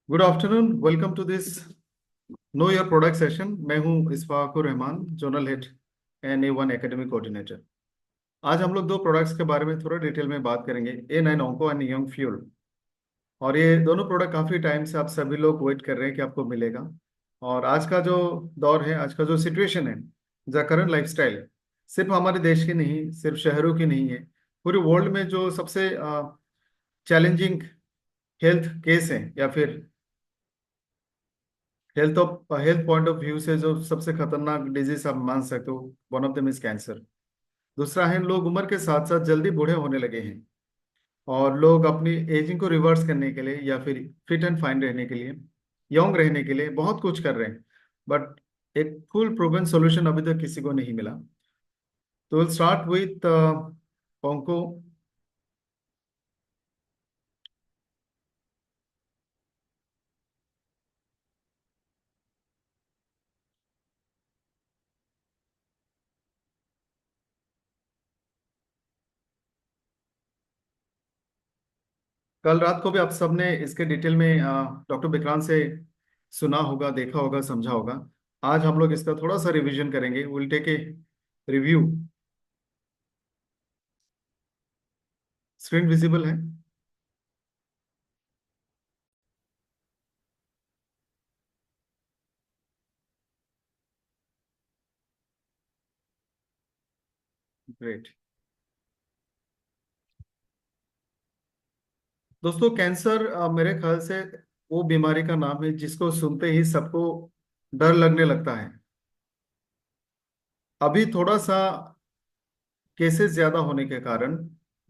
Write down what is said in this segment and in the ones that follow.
Good afternoon. Welcome to this know your product session. मैं हूं Ishfaqur Rahman, zonal head and A1 academic coordinator. आज हम लोग दो प्रोडक्ट्स के बारे में थोड़ा डिटेल में बात करेंगे, A9 onco and young fuel. और ये दोनों प्रोडक्ट काफ़ी टाइम से आप सभी लोग वेट कर रहे हैं कि आपको मिलेगा। और आज का जो दौर है, आज का जो सिचुएशन है, द करंट लाइफस्टाइल, सिर्फ हमारे देश की नहीं, सिर्फ शहरों की नहीं है, पूरे वर्ल्ड में जो सबसे चैलेंजिंग हेल्थ केस है या फिर हेल्थ पॉइंट ऑफ व्यू से जो सबसे खतरनाक डिजीज आप मान सकते हो, one of them is cancer. दूसरा है, लोग उम्र के साथ साथ जल्दी बूढ़े होने लगे हैं और लोग अपनी एजिंग को रिवर्स करने के लिए या फिर फिट एंड फाइन रहने के लिए, यंग रहने के लिए बहुत कुछ कर रहे हैं। बट एक फुल प्रूवन सॉल्यूशन अभी तक किसी को नहीं मिला। तो विल स्टार्ट विथ ओंको। कल रात को भी आप सबने इसके डिटेल में डॉक्टर विक्रांत से सुना होगा, देखा होगा, समझा होगा। आज हम लोग इसका थोड़ा सा रिवीजन करेंगे, will take a review. Screen visible है? ग्रेट। दोस्तों, कैंसर मेरे ख्याल से वो बीमारी का नाम है जिसको सुनते ही सबको डर लगने लगता है। अभी थोड़ा सा केसेस ज्यादा होने के कारण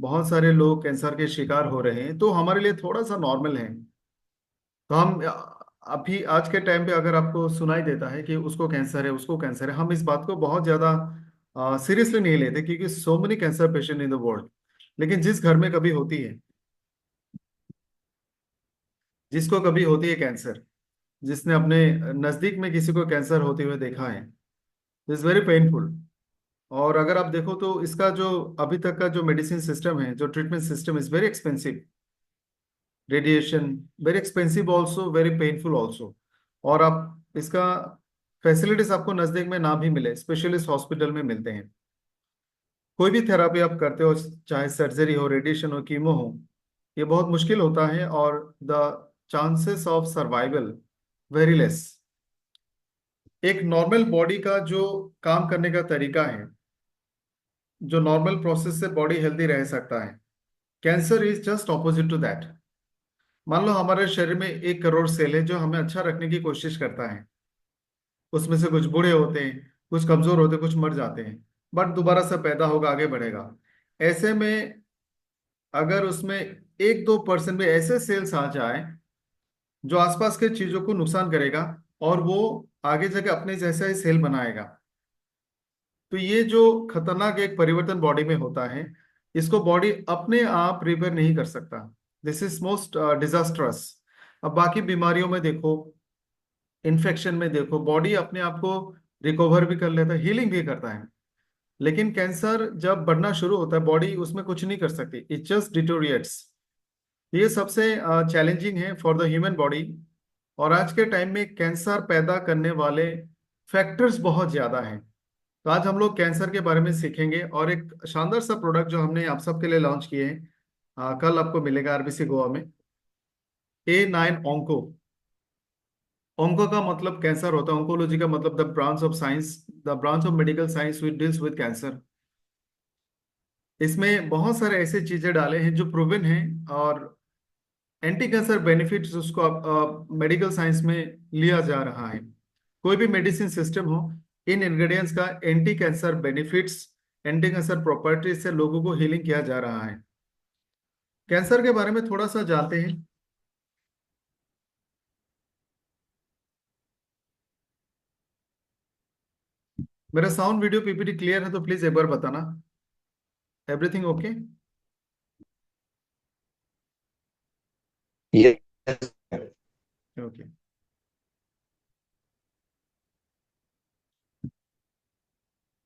बहुत सारे लोग कैंसर के शिकार हो रहे हैं, तो हमारे लिए थोड़ा सा नॉर्मल है। तो हम अभी आज के टाइम पे अगर आपको सुनाई देता है कि उसको कैंसर है, उसको कैंसर है, हम इस बात को बहुत ज्यादा सीरियसली नहीं लेते, क्योंकि so many cancer patient in the world. लेकिन जिस घर में कभी होती है, जिसको कभी होती है कैंसर, जिसने अपने नजदीक में किसी को कैंसर होते हुए देखा है, इज वेरी पेनफुल। और अगर आप देखो तो इसका जो अभी तक का जो मेडिसिन सिस्टम है, जो treatment system, is very expensive. Radiation very expensive also, very painful also. और आप इसका फैसिलिटीज आपको नजदीक में ना भी मिले, स्पेशलिस्ट हॉस्पिटल में मिलते हैं। कोई भी थेरापी आप करते हो, चाहे सर्जरी हो, रेडिएशन हो, कीमो हो, ये बहुत मुश्किल होता है और the chances of survival very less. एक नॉर्मल बॉडी का जो काम करने का तरीका है, जो नॉर्मल प्रोसेस से बॉडी हेल्दी रह सकता है, cancer is just opposite to that. मान लो हमारे शरीर में 1 करोड़ सेल है जो हमें अच्छा रखने की कोशिश करता है। उसमें से कुछ बूढ़े होते हैं, कुछ कमजोर होते हैं, कुछ मर जाते हैं, बट दोबारा से पैदा होगा, आगे बढ़ेगा। ऐसे में अगर उसमें 1-2% में ऐसे सेल्स आ जाए जो आसपास के चीजों को नुकसान करेगा, और वो आगे जाके अपने जैसा ही सेल बनाएगा, तो ये जो खतरनाक एक परिवर्तन बॉडी में होता है, इसको बॉडी अपने आप रिपेयर नहीं कर सकता। This is most disastrous. अब बाकी बीमारियों में देखो, इन्फेक्शन में देखो, बॉडी अपने आप को रिकवर भी कर लेता है, हीलिंग भी करता है। लेकिन कैंसर जब बढ़ना शुरू होता है, बॉडी उसमें कुछ नहीं कर सकती, इट जस्ट डिटोरिएट्स। ये सबसे चैलेंजिंग है फॉर द ह्यूमन बॉडी। और आज के टाइम में कैंसर पैदा करने वाले फैक्टर्स बहुत ज्यादा हैं। तो आज हम लोग कैंसर के बारे में सीखेंगे, और एक शानदार सा प्रोडक्ट जो हमने आप सबके लिए लॉन्च किए हैं, कल आपको मिलेगा आरबीसी गोवा में। A9 onco. ओंको का मतलब कैंसर होता है, ओंकोलॉजी का मतलब the branch of science, the branch of medical science which deals with cancer. इसमें बहुत सारे ऐसे चीजें डाले हैं जो प्रूवन हैं, और एंटी कैंसर बेनिफिट्स उसको अब मेडिकल साइंस में लिया जा रहा है। कोई भी मेडिसिन सिस्टम हो, इन इंग्रेडिएंट्स का anti cancer benefits, anti cancer properties से लोगों को हीलिंग किया जा रहा है। कैंसर के बारे में थोड़ा सा जानते हैं। मेरा साउंड वीडियो पीपीटी क्लियर है तो प्लीज एक बार बताना। Everything okay? Yes. Okay.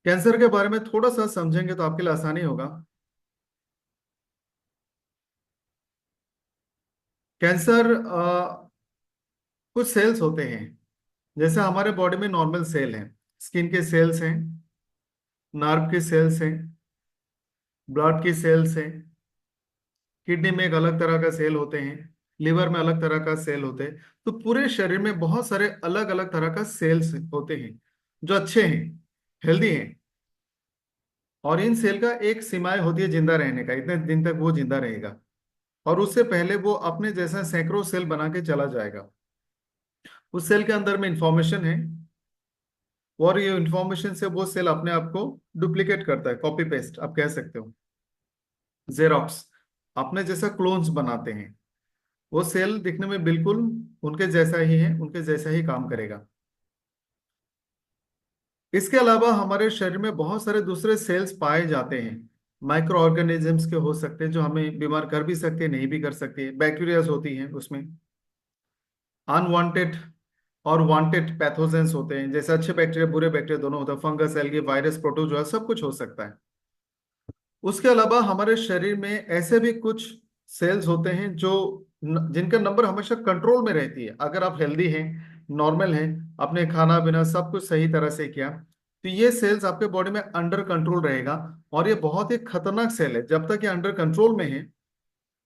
Cancer के बारे में थोड़ा सा समझेंगे तो आपके लिए आसानी होगा। कैंसर कुछ सेल्स होते हैं, जैसे हमारे बॉडी में नॉर्मल सेल हैं, स्किन के सेल्स हैं, नर्व के सेल्स हैं, ब्लड की सेल्स हैं, किडनी में एक अलग तरह का सेल होते हैं, लिवर में अलग तरह का सेल होते हैं। तो पूरे शरीर में बहुत सारे अलग अलग तरह का सेल्स होते हैं जो अच्छे हैं, हेल्दी हैं। और इन सेल का एक सीमाएं होती है जिंदा रहने का, इतने दिन तक वो जिंदा रहेगा, और उससे पहले वो अपने जैसा सैकड़ों सेल बना के चला जाएगा। उस सेल के अंदर में इंफॉर्मेशन है, और ये इंफॉर्मेशन से वो सेल अपने आप को डुप्लीकेट करता है, कॉपी पेस्ट आप कह सकते हो, जेरोक्स, अपने जैसा क्लोन्स बनाते हैं। वो सेल दिखने में बिल्कुल उनके जैसा ही है, उनके जैसा ही काम करेगा। इसके अलावा हमारे शरीर में बहुत सारे दूसरे सेल्स पाए जाते हैं, माइक्रो ऑर्गेनिजम्स के हो सकते हैं जो हमें बीमार कर भी सकते हैं, नहीं भी कर सकते, बैक्टीरियाज होती हैं उसमें, अनवांटेड और वांटेड पैथोजेंस होते हैं, जैसे अच्छे बैक्टीरिया बुरे बैक्टीरिया दोनों होता है, फंगस, एल्गी, वायरस, प्रोटोजोआ, सब कुछ हो सकता है। उसके अलावा हमारे शरीर में ऐसे भी कुछ सेल्स होते हैं जो जिनका नंबर हमेशा कंट्रोल में रहती है। अगर आप हेल्दी हैं, नॉर्मल हैं, अपने खाना पीना सब कुछ सही तरह से किया, तो ये सेल्स आपके बॉडी में अंडर कंट्रोल रहेगा। और ये बहुत ही खतरनाक सेल है, जब तक ये अंडर कंट्रोल में है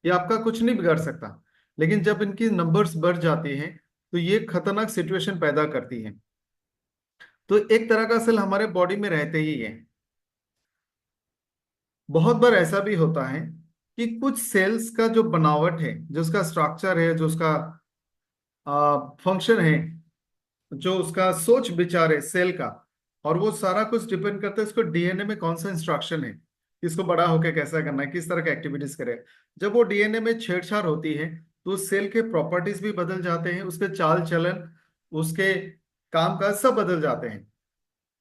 ये आपका कुछ नहीं बिगाड़ सकता। लेकिन जब इनकी नंबर्स बढ़ जाती हैं तो ये खतरनाक सिचुएशन पैदा करती है। तो एक तरह का सेल हमारे बॉडी में रहते ही है। बहुत बार ऐसा भी होता है कि कुछ सेल्स का जो बनावट है, जो उसका स्ट्रक्चर है, जो उसका फंक्शन है, जो उसका सोच विचार है सेल का, और वो सारा कुछ डिपेंड करता है उसको डीएनए में कौन सा इंस्ट्रक्शन है, इसको बड़ा होकर कैसा करना है, किस तरह का एक्टिविटीज करे। जब वो डीएनए में छेड़छाड़ होती है तो उस सेल के प्रॉपर्टीज भी बदल जाते हैं, उसके चाल चलन, उसके काम काज सब बदल जाते हैं।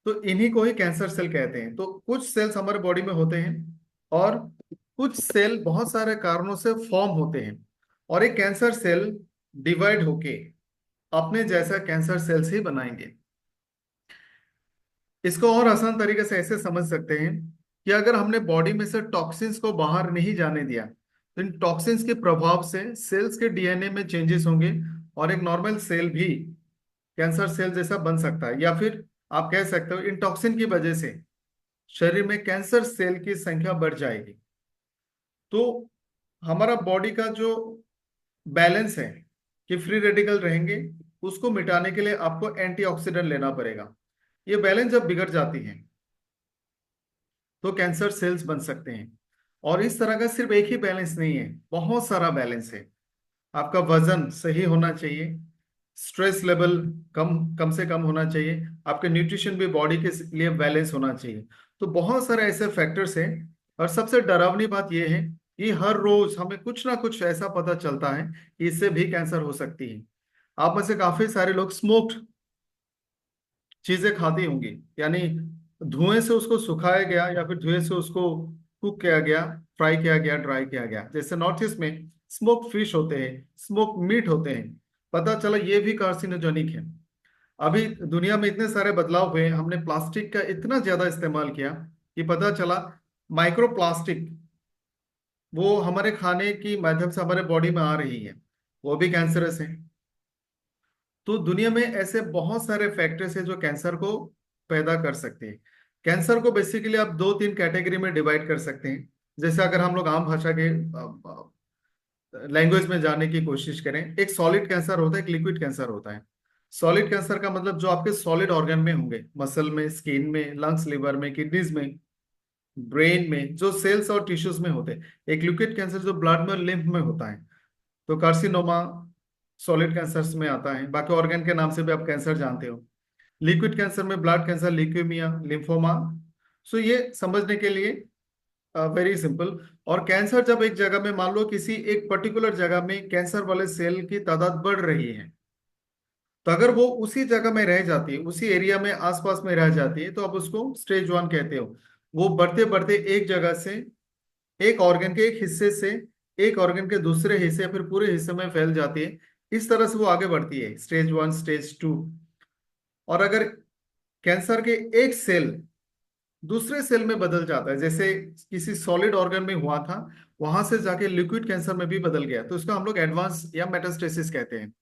तो इन्हीं को ही कैंसर सेल कहते हैं। तो कुछ सेल्स हमारे बॉडी में होते हैं, और कुछ सेल बहुत सारे कारणों से फॉर्म होते हैं, और एक कैंसर सेल डिवाइड होके अपने जैसा कैंसर सेल्स ही बनाएंगे। इसको और आसान तरीके से ऐसे समझ सकते हैं कि अगर हमने बॉडी में से टॉक्सिन्स को बाहर नहीं जाने दिया, तो इन टॉक्सिन्स के प्रभाव से सेल्स के डीएनए में चेंजेस होंगे, और एक नॉर्मल सेल भी कैंसर सेल जैसा बन सकता है। या फिर आप कह सकते हो इन टॉक्सिन की वजह से शरीर में कैंसर सेल की संख्या बढ़ जाएगी। तो हमारा बॉडी का जो बैलेंस है कि फ्री रेडिकल रहेंगे, उसको मिटाने के लिए आपको एंटीऑक्सीडेंट लेना पड़ेगा। ये बैलेंस जब बिगड़ जाती है तो कैंसर सेल्स बन सकते हैं। और इस तरह का सिर्फ एक ही बैलेंस नहीं है, बहुत सारा बैलेंस है। आपका वजन सही होना चाहिए, स्ट्रेस लेवल कम कम से कम होना चाहिए, आपके न्यूट्रिशन भी बॉडी के लिए बैलेंस होना चाहिए। तो बहुत सारे ऐसे फैक्टर्स हैं। और सबसे डरावनी बात यह है कि हर रोज हमें कुछ ना कुछ ऐसा पता चलता है कि इससे भी कैंसर हो सकती है। आप में से काफी सारे लोग स्मोक्ड चीजें खाती होंगी, यानी धुएं से उसको सुखाया गया या फिर धुएं से उसको कुक किया गया, फ्राई किया गया, ड्राई किया गया। जैसे नॉर्थ ईस्ट में स्मोक फिश होते हैं, स्मोक मीट होते हैं, पता चला ये भी कार्सिनोजेनिक है। अभी दुनिया में इतने सारे बदलाव हुए, हमने प्लास्टिक का इतना ज्यादा इस्तेमाल किया कि पता चला माइक्रो प्लास्टिक वो हमारे खाने की माध्यम से हमारे बॉडी में आ रही है, वो भी कैंसरस है। तो दुनिया में ऐसे बहुत सारे फैक्टर्स हैं जो कैंसर को पैदा कर सकते हैं। कैंसर को बेसिकली आप दो तीन कैटेगरी में डिवाइड कर सकते हैं। जैसे अगर हम लोग आम भाषा के लैंग्वेज में जाने की कोशिश करें, एक सॉलिड कैंसर होता है, एक लिक्विड कैंसर होता है। सॉलिड कैंसर का मतलब जो आपके सॉलिड ऑर्गन में होंगे, मसल में, स्किन में, लंग्स, लिवर में, किडनीज में, ब्रेन में, जो सेल्स और टिश्यूज में होते हैं। एक लिक्विड कैंसर जो ब्लड में और लिम्फ में होता है। तो कार्सिनोमा सॉलिड कैंसर्स में आता है, बाकी ऑर्गन के नाम से भी आप कैंसर जानते हो। लिक्विड कैंसर में ब्लड कैंसर, ल्यूकेमिया, लिम्फोमा। सो ये समझने के लिए वेरी सिंपल। और कैंसर जब एक जगह में, मान लो किसी एक पर्टिकुलर जगह में कैंसर वाले सेल की तादाद बढ़ रही है, तो अगर वो उसी जगह में रह जाती है, उसी एरिया में आसपास में रह जाती है, तो आप उसको स्टेज 1 कहते हो। वो बढ़ते बढ़ते एक जगह से, एक ऑर्गन के एक हिस्से से एक ऑर्गन के दूसरे हिस्से या फिर पूरे हिस्से में फैल जाती है। इस तरह से वो आगे बढ़ती है, स्टेज 1, स्टेज 2। और अगर कैंसर के एक सेल दूसरे सेल में बदल जाता है, जैसे किसी सॉलिड ऑर्गन में हुआ था, वहां से जाके लिक्विड कैंसर में भी बदल गया, तो इसको हम लोग एडवांस या मेटास्टेसिस कहते हैं।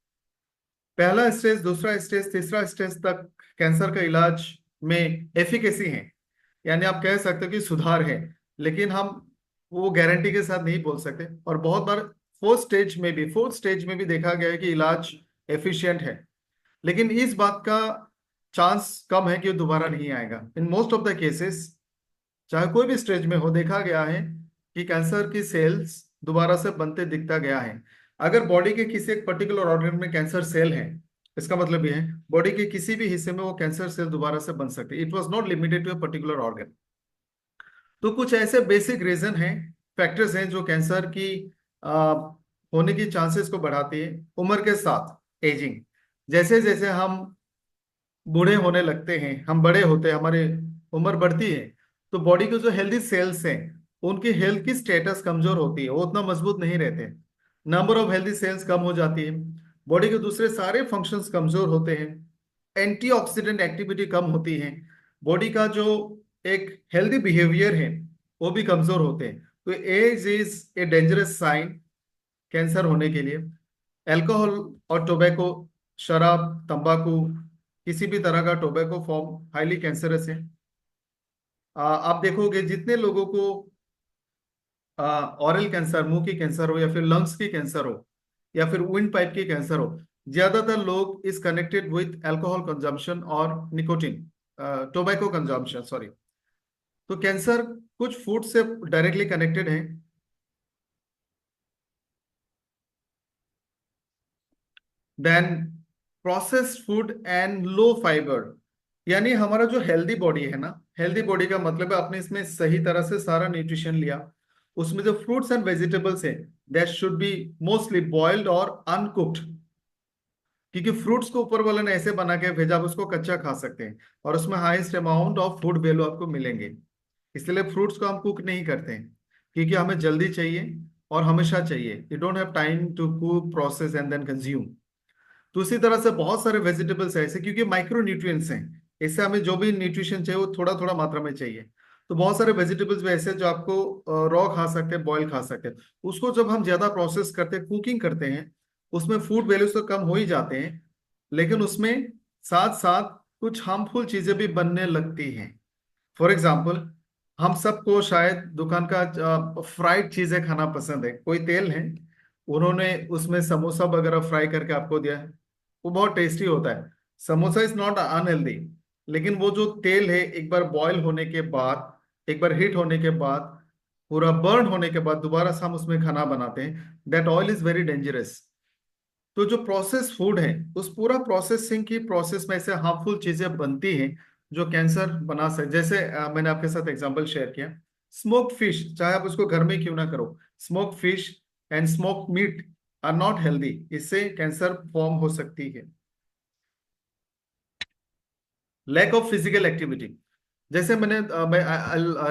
पहला स्टेज, दूसरा स्टेज, तीसरा स्टेज तक कैंसर का इलाज में एफिकेसी है, यानी आप कह सकते हो कि सुधार है, लेकिन हम वो गारंटी के साथ नहीं बोल सकते। और बहुत बार फोर्थ स्टेज में भी देखा गया है कि इलाज एफिशिएंट है, लेकिन इस बात का चांस कम है कि वो दोबारा नहीं आएगा। In most of the cases, चाहे कोई भी स्टेज में हो, देखा गया है कि कैंसर की सेल्स दोबारा से बनते दिखता गया है। अगर बॉडी के किसी एक पर्टिकुलर ऑर्गन में कैंसर सेल है, इसका मतलब ये है बॉडी के किसी भी हिस्से में वो कैंसर सेल दोबारा से बन सकते हैं। It was not limited to a particular organ. तो कुछ ऐसे बेसिक रीजन हैं, फैक्टर्स हैं जो कैंसर की आ, होने की चांसेस को बढ़ाती है। उम्र के साथ, एजिंग, जैसे जैसे हम बूढ़े होने लगते हैं, हम बड़े होते हैं, हमारी उम्र बढ़ती है, तो बॉडी के जो हेल्दी सेल्स हैं उनकी हेल्थ की स्टेटस कमजोर होती है, वो उतना मजबूत नहीं रहते। नंबर ऑफ हेल्दी सेल्स कम हो जाती है, बॉडी के दूसरे सारे फंक्शंस कमजोर होते हैं, एंटीऑक्सीडेंट एक्टिविटी कम होती है, बॉडी का जो एक हेल्दी बिहेवियर है वो भी कमजोर होते हैं। तो age is a dangerous sign cancer होने के लिए। अल्कोहल और टोबैको, शराब, तंबाकू, किसी भी तरह का टोबैको फॉर्म हाईली कैंसरस है। आप देखोगे जितने लोगों को ऑरल कैंसर, मुंह की कैंसर हो, या फिर लंग्स की कैंसर हो, या फिर विंड पाइप की कैंसर हो, ज्यादातर लोग is connected with alcohol consumption और निकोटिन, टोबैको कंजम्पशन, सॉरी। तो कैंसर कुछ फूड से डायरेक्टली कनेक्टेड है। Then processed food and low fibre, यानी हमारा जो हेल्दी बॉडी है ना, हेल्दी बॉडी का मतलब है आपने इसमें सही तरह से सारा न्यूट्रिशन लिया। उसमें जो फ्रूट्स एंड वेजिटेबल्स है, that should be mostly boiled और अनकुक्ड, क्योंकि फ्रूट्स को ऊपर वाले ने ऐसे बना के भेजा, आप उसको कच्चा खा सकते हैं और उसमें highest amount of food value आपको मिलेंगे। इसलिए फ्रूट्स को हम कुक नहीं करते हैं, क्योंकि हमें जल्दी चाहिए और हमेशा चाहिए। You don't have time to cook, process and then consume. तो उसी तरह से बहुत सारे वेजिटेबल्स हैं ऐसे, क्योंकि माइक्रो न्यूट्रिएंट्स हैं, इससे हमें जो भी न्यूट्रिशन चाहिए वो थोड़ा थोड़ा मात्रा में चाहिए। तो बहुत सारे वेजिटेबल्स भी ऐसे हैं जो आपको रॉ खा सकते हैं, बॉयल खा सकते हैं। उसको जब हम ज्यादा प्रोसेस करते हैं, कुकिंग करते हैं, उसमें फूड वैल्यूज तो कम हो ही जाते हैं, लेकिन उसमें साथ साथ कुछ हार्मफुल चीजें भी बनने लगती हैं। फॉर एग्जाम्पल, हम सबको शायद दुकान का फ्राइड चीजें खाना पसंद है। कोई तेल है, उन्होंने उसमें समोसा वगैरह फ्राई करके आपको दिया है, वो बहुत टेस्टी होता है। समोसा इज नॉट अनहेल्दी, लेकिन वो जो तेल है, एक बार बॉयल होने के बाद, एक बार हीट होने के बाद, पूरा बर्न होने के बाद दोबारा से हम उसमें खाना बनाते हैं, that oil is very dangerous. तो जो प्रोसेस फूड है, उस पूरा प्रोसेसिंग की प्रोसेस में ऐसे हार्मफुल चीजें बनती हैं जो कैंसर बना सकते। जैसे मैंने आपके साथ एग्जांपल शेयर किया, स्मोक्ड फिश, चाहे आप उसको घर में क्यों ना करो, smoked fish and smoked meat are not healthy, इससे कैंसर फॉर्म हो सकती है। लैक ऑफ फिजिकल एक्टिविटी, जैसे मैं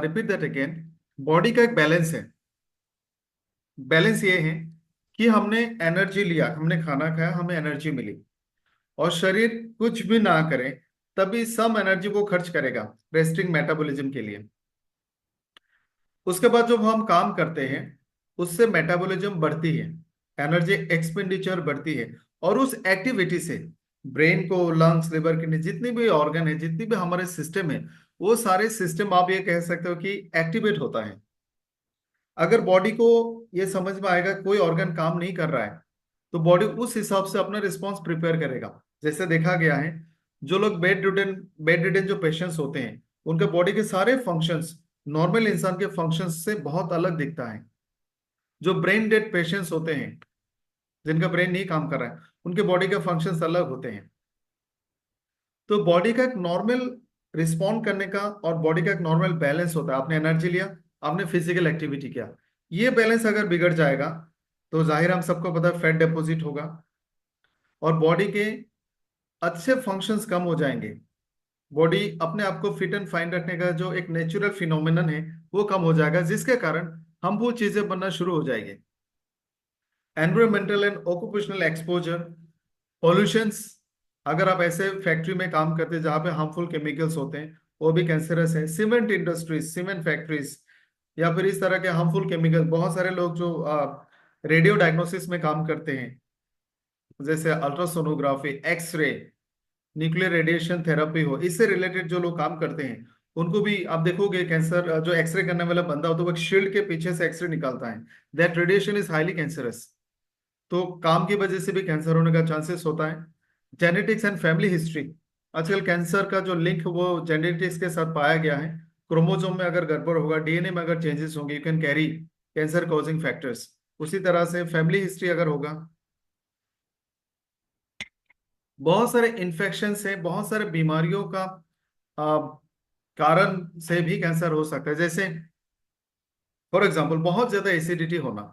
रिपीट दैट अगेन, बॉडी का एक बैलेंस है। बैलेंस ये है कि हमने एनर्जी लिया, हमने खाना खाया, हमें एनर्जी मिली, और शरीर कुछ भी ना करे तभी सम एनर्जी वो खर्च करेगा रेस्टिंग मेटाबॉलिज्म के लिए। उसके बाद जब हम काम करते हैं, उससे मेटाबॉलिज्म बढ़ती है, एनर्जी एक्सपेंडिचर बढ़ती है, और उस एक्टिविटी से ब्रेन को, लंग्स, लिवर, किडनी, जितनी भी ऑर्गन है, जितनी भी हमारे सिस्टम है, वो सारे सिस्टम आप ये कह सकते हो कि एक्टिवेट होता है। अगर बॉडी को ये समझ में आएगा कोई ऑर्गन काम नहीं कर रहा है, तो बॉडी उस हिसाब से अपना रिस्पॉन्स प्रिपेयर करेगा। जैसे देखा गया है, जो लोग बेड रिडन जो पेशेंट्स होते हैं, उनके बॉडी के सारे फंक्शंस नॉर्मल इंसान के फंक्शंस से बहुत अलग दिखता है। जो ब्रेन डेड पेशेंट्स होते हैं, जिनका ब्रेन नहीं काम कर रहा है, उनके बॉडी के फंक्शंस अलग होते हैं। तो बॉडी का एक नॉर्मल रिस्पॉन्ड करने का और बॉडी का एक नॉर्मल बैलेंस होता है। आपने एनर्जी लिया, आपने फिजिकल एक्टिविटी किया, ये बैलेंस अगर बिगड़ जाएगा तो जाहिर हम सबको पता है फैट डिपॉजिट होगा, और बॉडी के अच्छे फंक्शंस कम हो जाएंगे। बॉडी अपने आप को फिट एंड फाइन रखने का जो एक नेचुरल फिनोमिनन है वो कम हो जाएगा, जिसके कारण हम वो चीजें बनना शुरू हो जाएंगे। Environmental and occupational exposure, pollutions, अगर आप ऐसे फैक्ट्री में काम करते हैं जहाँ पे हार्मफुल केमिकल्स होते हैं, वो भी कैंसरस है। सीमेंट इंडस्ट्रीज, सीमेंट फैक्ट्रीज, या फिर इस तरह के हार्मफुल केमिकल, बहुत सारे लोग जो रेडियो डायग्नोसिस में काम करते हैं, जैसे ultrasonography, x ray, nuclear radiation therapy हो, इससे रिलेटेड जो लोग काम करते हैं उनको भी आप देखोगे, कैंसर जो एक्सरे करने वाला बंदा होता है वो एक शील्ड के पीछे से एक्सरे निकालता है। That radiation is highly cancerous. तो काम की वजह से भी कैंसर होने का चांसेस होता है। जेनेटिक्स एंड फैमिली हिस्ट्री, आजकल कैंसर का जो लिंक वो जेनेटिक्स के साथ पाया गया है। क्रोमोसोम में अगर गड़बड़ होगा, डीएनए में अगर चेंजेस होंगे, you can carry cancer causing factors. उसी तरह से फैमिली हिस्ट्री अगर होगा, बहुत सारे इन्फेक्शन से, बहुत सारे बीमारियों का आ, कारण से भी कैंसर हो सकता है। जैसे फॉर एग्जांपल बहुत ज्यादा एसिडिटी होना,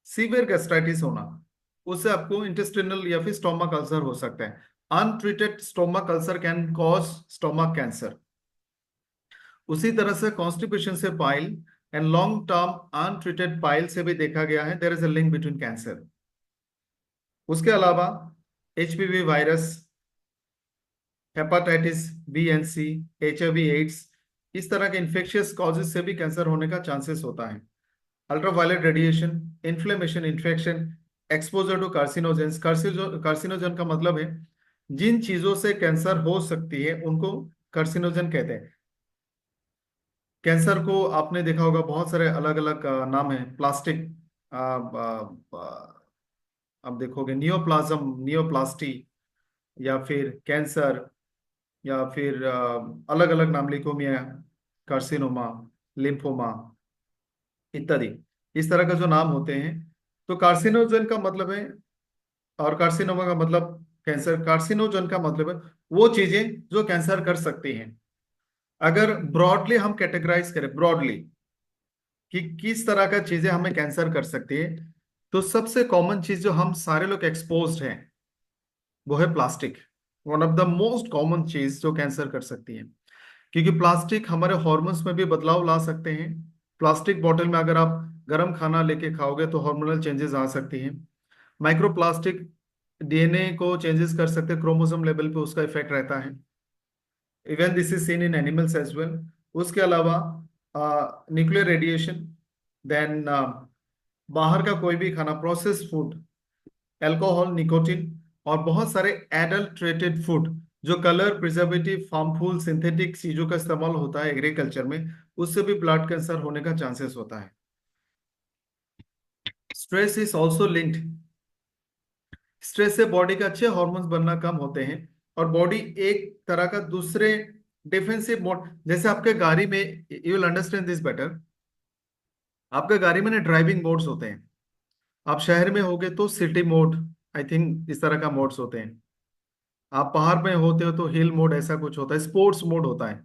सीवियर गैस्ट्राइटिस होना, उससे आपको इंटेस्टिनल या फिर स्टोमक अल्सर हो सकता है। Untreated stomach ulcer can cause stomach cancer. उसी तरह से कॉन्स्टिपेशन से pile and long term untreated pile से भी देखा गया है there is a link between cancer. उसके अलावा HPV virus, hepatitis B and C, HIV AIDS, इस तरह के इन्फेक्शियस कॉजेज से भी कैंसर होने का चांसेस होता है। Ultraviolet radiation, inflammation, infection, exposure to carcinogens. Carcinogen का मतलब है जिन चीजों से कैंसर हो सकती है उनको कार्सिनोजन कहते हैं। कैंसर को आपने देखा होगा बहुत सारे अलग अलग नाम है। प्लास्टिक, आप देखोगे नियोप्लाज्म, नियोप्लास्टी, या फिर कैंसर, या फिर अलग अलग नाम, लिकोमिया, कार्सिनोमा, लिम्फोमा इत्यादि, इस तरह का जो नाम होते हैं। तो कार्सिनोजन का मतलब है, और कार्सिनोमा का मतलब कैंसर। कार्सिनोजन का मतलब है वो चीजें जो कैंसर कर सकती हैं। अगर ब्रॉडली हम कैटेगराइज करें, ब्रॉडली कि किस तरह का चीजें हमें कैंसर कर सकती है, तो सबसे कॉमन चीज जो हम सारे लोग एक्सपोज्ड हैं वो है plastic. One of the most common चीज जो कैंसर कर सकती है, क्योंकि प्लास्टिक हमारे हॉर्मोन्स में भी बदलाव ला सकते हैं। प्लास्टिक बॉटल में अगर आप गर्म खाना लेके खाओगे तो हार्मोनल चेंजेस आ सकती हैं। माइक्रोप्लास्टिक डीएनए को चेंजेस कर सकते हैं, क्रोमोसोम लेवल पे उसका इफेक्ट रहता है। Even this is seen in animals as well. उसके अलावा न्यूक्लियर रेडिएशन, देन बाहर का कोई भी खाना, प्रोसेस्ड फूड, अल्कोहल, निकोटिन, और बहुत सारे एडल्ट्रेटेड फूड जो कलर, प्रिजर्वेटिव, फार्मफुल, सिंथेटिक चीजों का इस्तेमाल होता है एग्रीकल्चर में, उससे भी ब्लड कैंसर होने का चांसेस होता है। Stress is also linked. Stress से बॉडी के अच्छे हॉर्मोन्स बनना कम होते हैं, और बॉडी एक तरह का दूसरे डिफेंसिव मोड, जैसे आपके गाड़ी में, you will understand this better, आपके गाड़ी में ना ड्राइविंग मोड्स होते हैं। आप शहर में होगे तो सिटी मोड, आई थिंक इस तरह का मोड्स होते हैं। आप पहाड़ में होते हो तो हिल मोड ऐसा कुछ होता है, स्पोर्ट्स मोड होता है।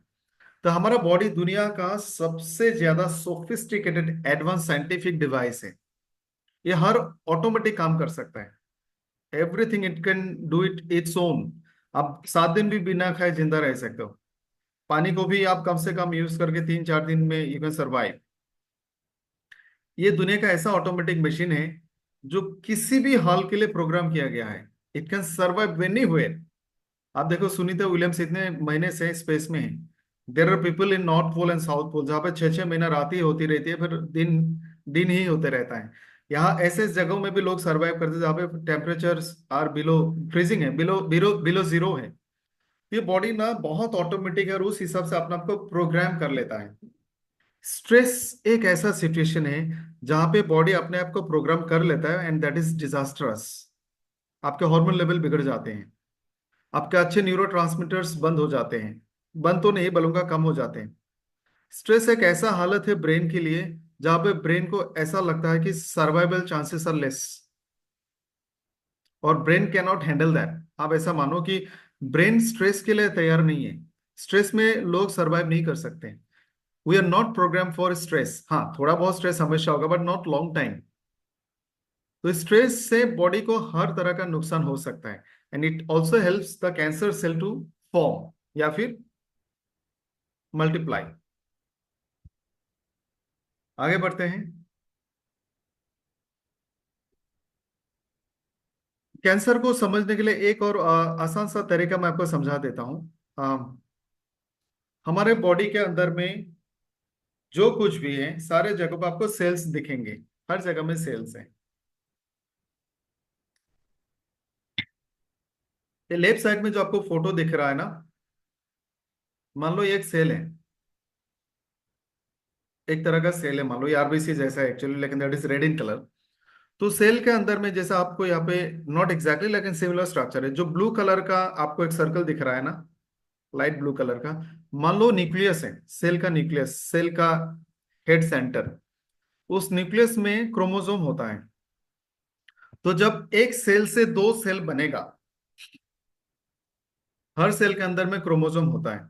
तो हमारा बॉडी दुनिया का सबसे ज्यादा सोफिस्टिकेटेड एडवांस साइंटिफिक डिवाइस है। ये हर ऑटोमेटिक काम कर सकता है। Everything it can do it its own. आप 7 दिन भी बिना खाए जिंदा रह सकते हो। पानी को भी आप कम से कम यूज करके 3-4 दिन में यू कैन सर्वाइव। ये दुनिया का ऐसा ऑटोमेटिक मशीन है जो किसी भी हाल के लिए प्रोग्राम किया गया है। It can survive anywhere. आप देखो सुनीता विलियम्स इतने महीने से स्पेस में है। There are people in north pole and south pole जहाँ पे 6-6 महीना रात ही होती रहती है, फिर दिन दिन ही होते रहता है। यहाँ ऐसे जगहों में भी लोग सरवाइव करते हैं जहाँ पे टेम्परेचर आर बिलो फ्रीजिंग है, बिलो बिलो बिलो जीरो है। ये बॉडी ना बहुत ऑटोमेटिक है और उस हिसाब से अपने आप को प्रोग्राम कर लेता है। स्ट्रेस एक ऐसा सिचुएशन है जहाँ पे बॉडी अपने आप को प्रोग्राम कर लेता है, एंड दैट इज डिजास्टरस। आपके हार्मोन लेवल बिगड़ जाते हैं, आपके अच्छे न्यूरोट्रांसमीटर्स बंद हो जाते हैं, बंद तो नहीं बोलूंगा, कम हो जाते हैं। स्ट्रेस एक ऐसा हालत है ब्रेन के लिए जहां पे ब्रेन को ऐसा लगता है कि सर्वाइवल चांसेस आर लेस, और brain can not handle that. आप ऐसा मानो कि ब्रेन स्ट्रेस के लिए तैयार नहीं है। स्ट्रेस में लोग सर्वाइव नहीं कर सकते। We are not program for stress. हाँ, थोड़ा बहुत स्ट्रेस हमेशा होगा बट नॉट लॉन्ग टाइम। तो स्ट्रेस से बॉडी को हर तरह का नुकसान हो सकता है, and it also helps the cancer cell to form या फिर मल्टीप्लाई। आगे बढ़ते हैं। कैंसर को समझने के लिए एक और आसान सा तरीका मैं आपको समझा देता हूँ। अ, हमारे बॉडी के अंदर में जो कुछ भी है सारे जगह पर आपको सेल्स दिखेंगे। हर जगह में सेल्स हैं। ये लेफ्ट साइड में जो आपको फोटो दिख रहा है ना, मान लो ये एक सेल है, एक तरह का सेल है, मान लो ये आरबीसी जैसा है एक्चुअली, लेकिन that is red in colour. तो सेल के अंदर में जैसा आपको यहाँ पे, नॉट एग्जैक्टली लेकिन सिमिलर स्ट्रक्चर है, जो ब्लू कलर का आपको एक सर्कल दिख रहा है ना, लाइट ब्लू कलर का, मान लो न्यूक्लियस है, सेल का न्यूक्लियस, सेल का हेड सेंटर। उस न्यूक्लियस में क्रोमोसोम होता है। तो जब एक सेल से दो सेल बनेगा, हर सेल के अंदर में क्रोमोसोम होता है।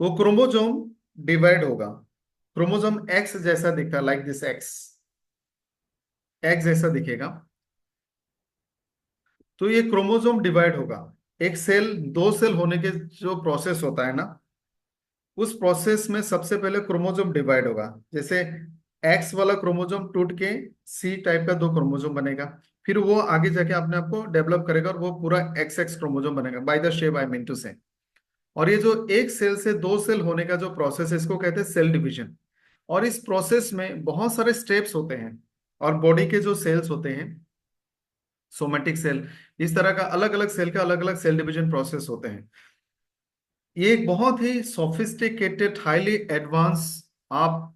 वो क्रोमोसोम डिवाइड होगा, क्रोमोसोम एक्स जैसा दिखता है, लाइक दिस एक्स, एक्स जैसा दिखेगा। तो ये क्रोमोसोम डिवाइड होगा, एक सेल दो सेल होने के जो प्रोसेस होता है ना, उस प्रोसेस में सबसे पहले क्रोमोसोम डिवाइड होगा। जैसे एक्स वाला क्रोमोसोम टूट के सी टाइप का दो क्रोमोसोम बनेगा, फिर वो आगे जाके अपने आप को डेवलप करेगा और वो पूरा एक्स एक्स क्रोमोसोम बनेगा, by the shape I mean to say. और ये जो एक सेल से दो सेल होने का जो प्रोसेस है, इसको कहते हैं सेल डिवीजन। और इस प्रोसेस में बहुत सारे स्टेप्स होते हैं, और बॉडी के जो सेल्स होते हैं, सोमेटिक सेल, इस तरह का अलग अलग सेल का अलग अलग सेल डिवीजन प्रोसेस होते हैं। ये एक बहुत ही सोफिस्टिकेटेड, हाईली एडवांस, आप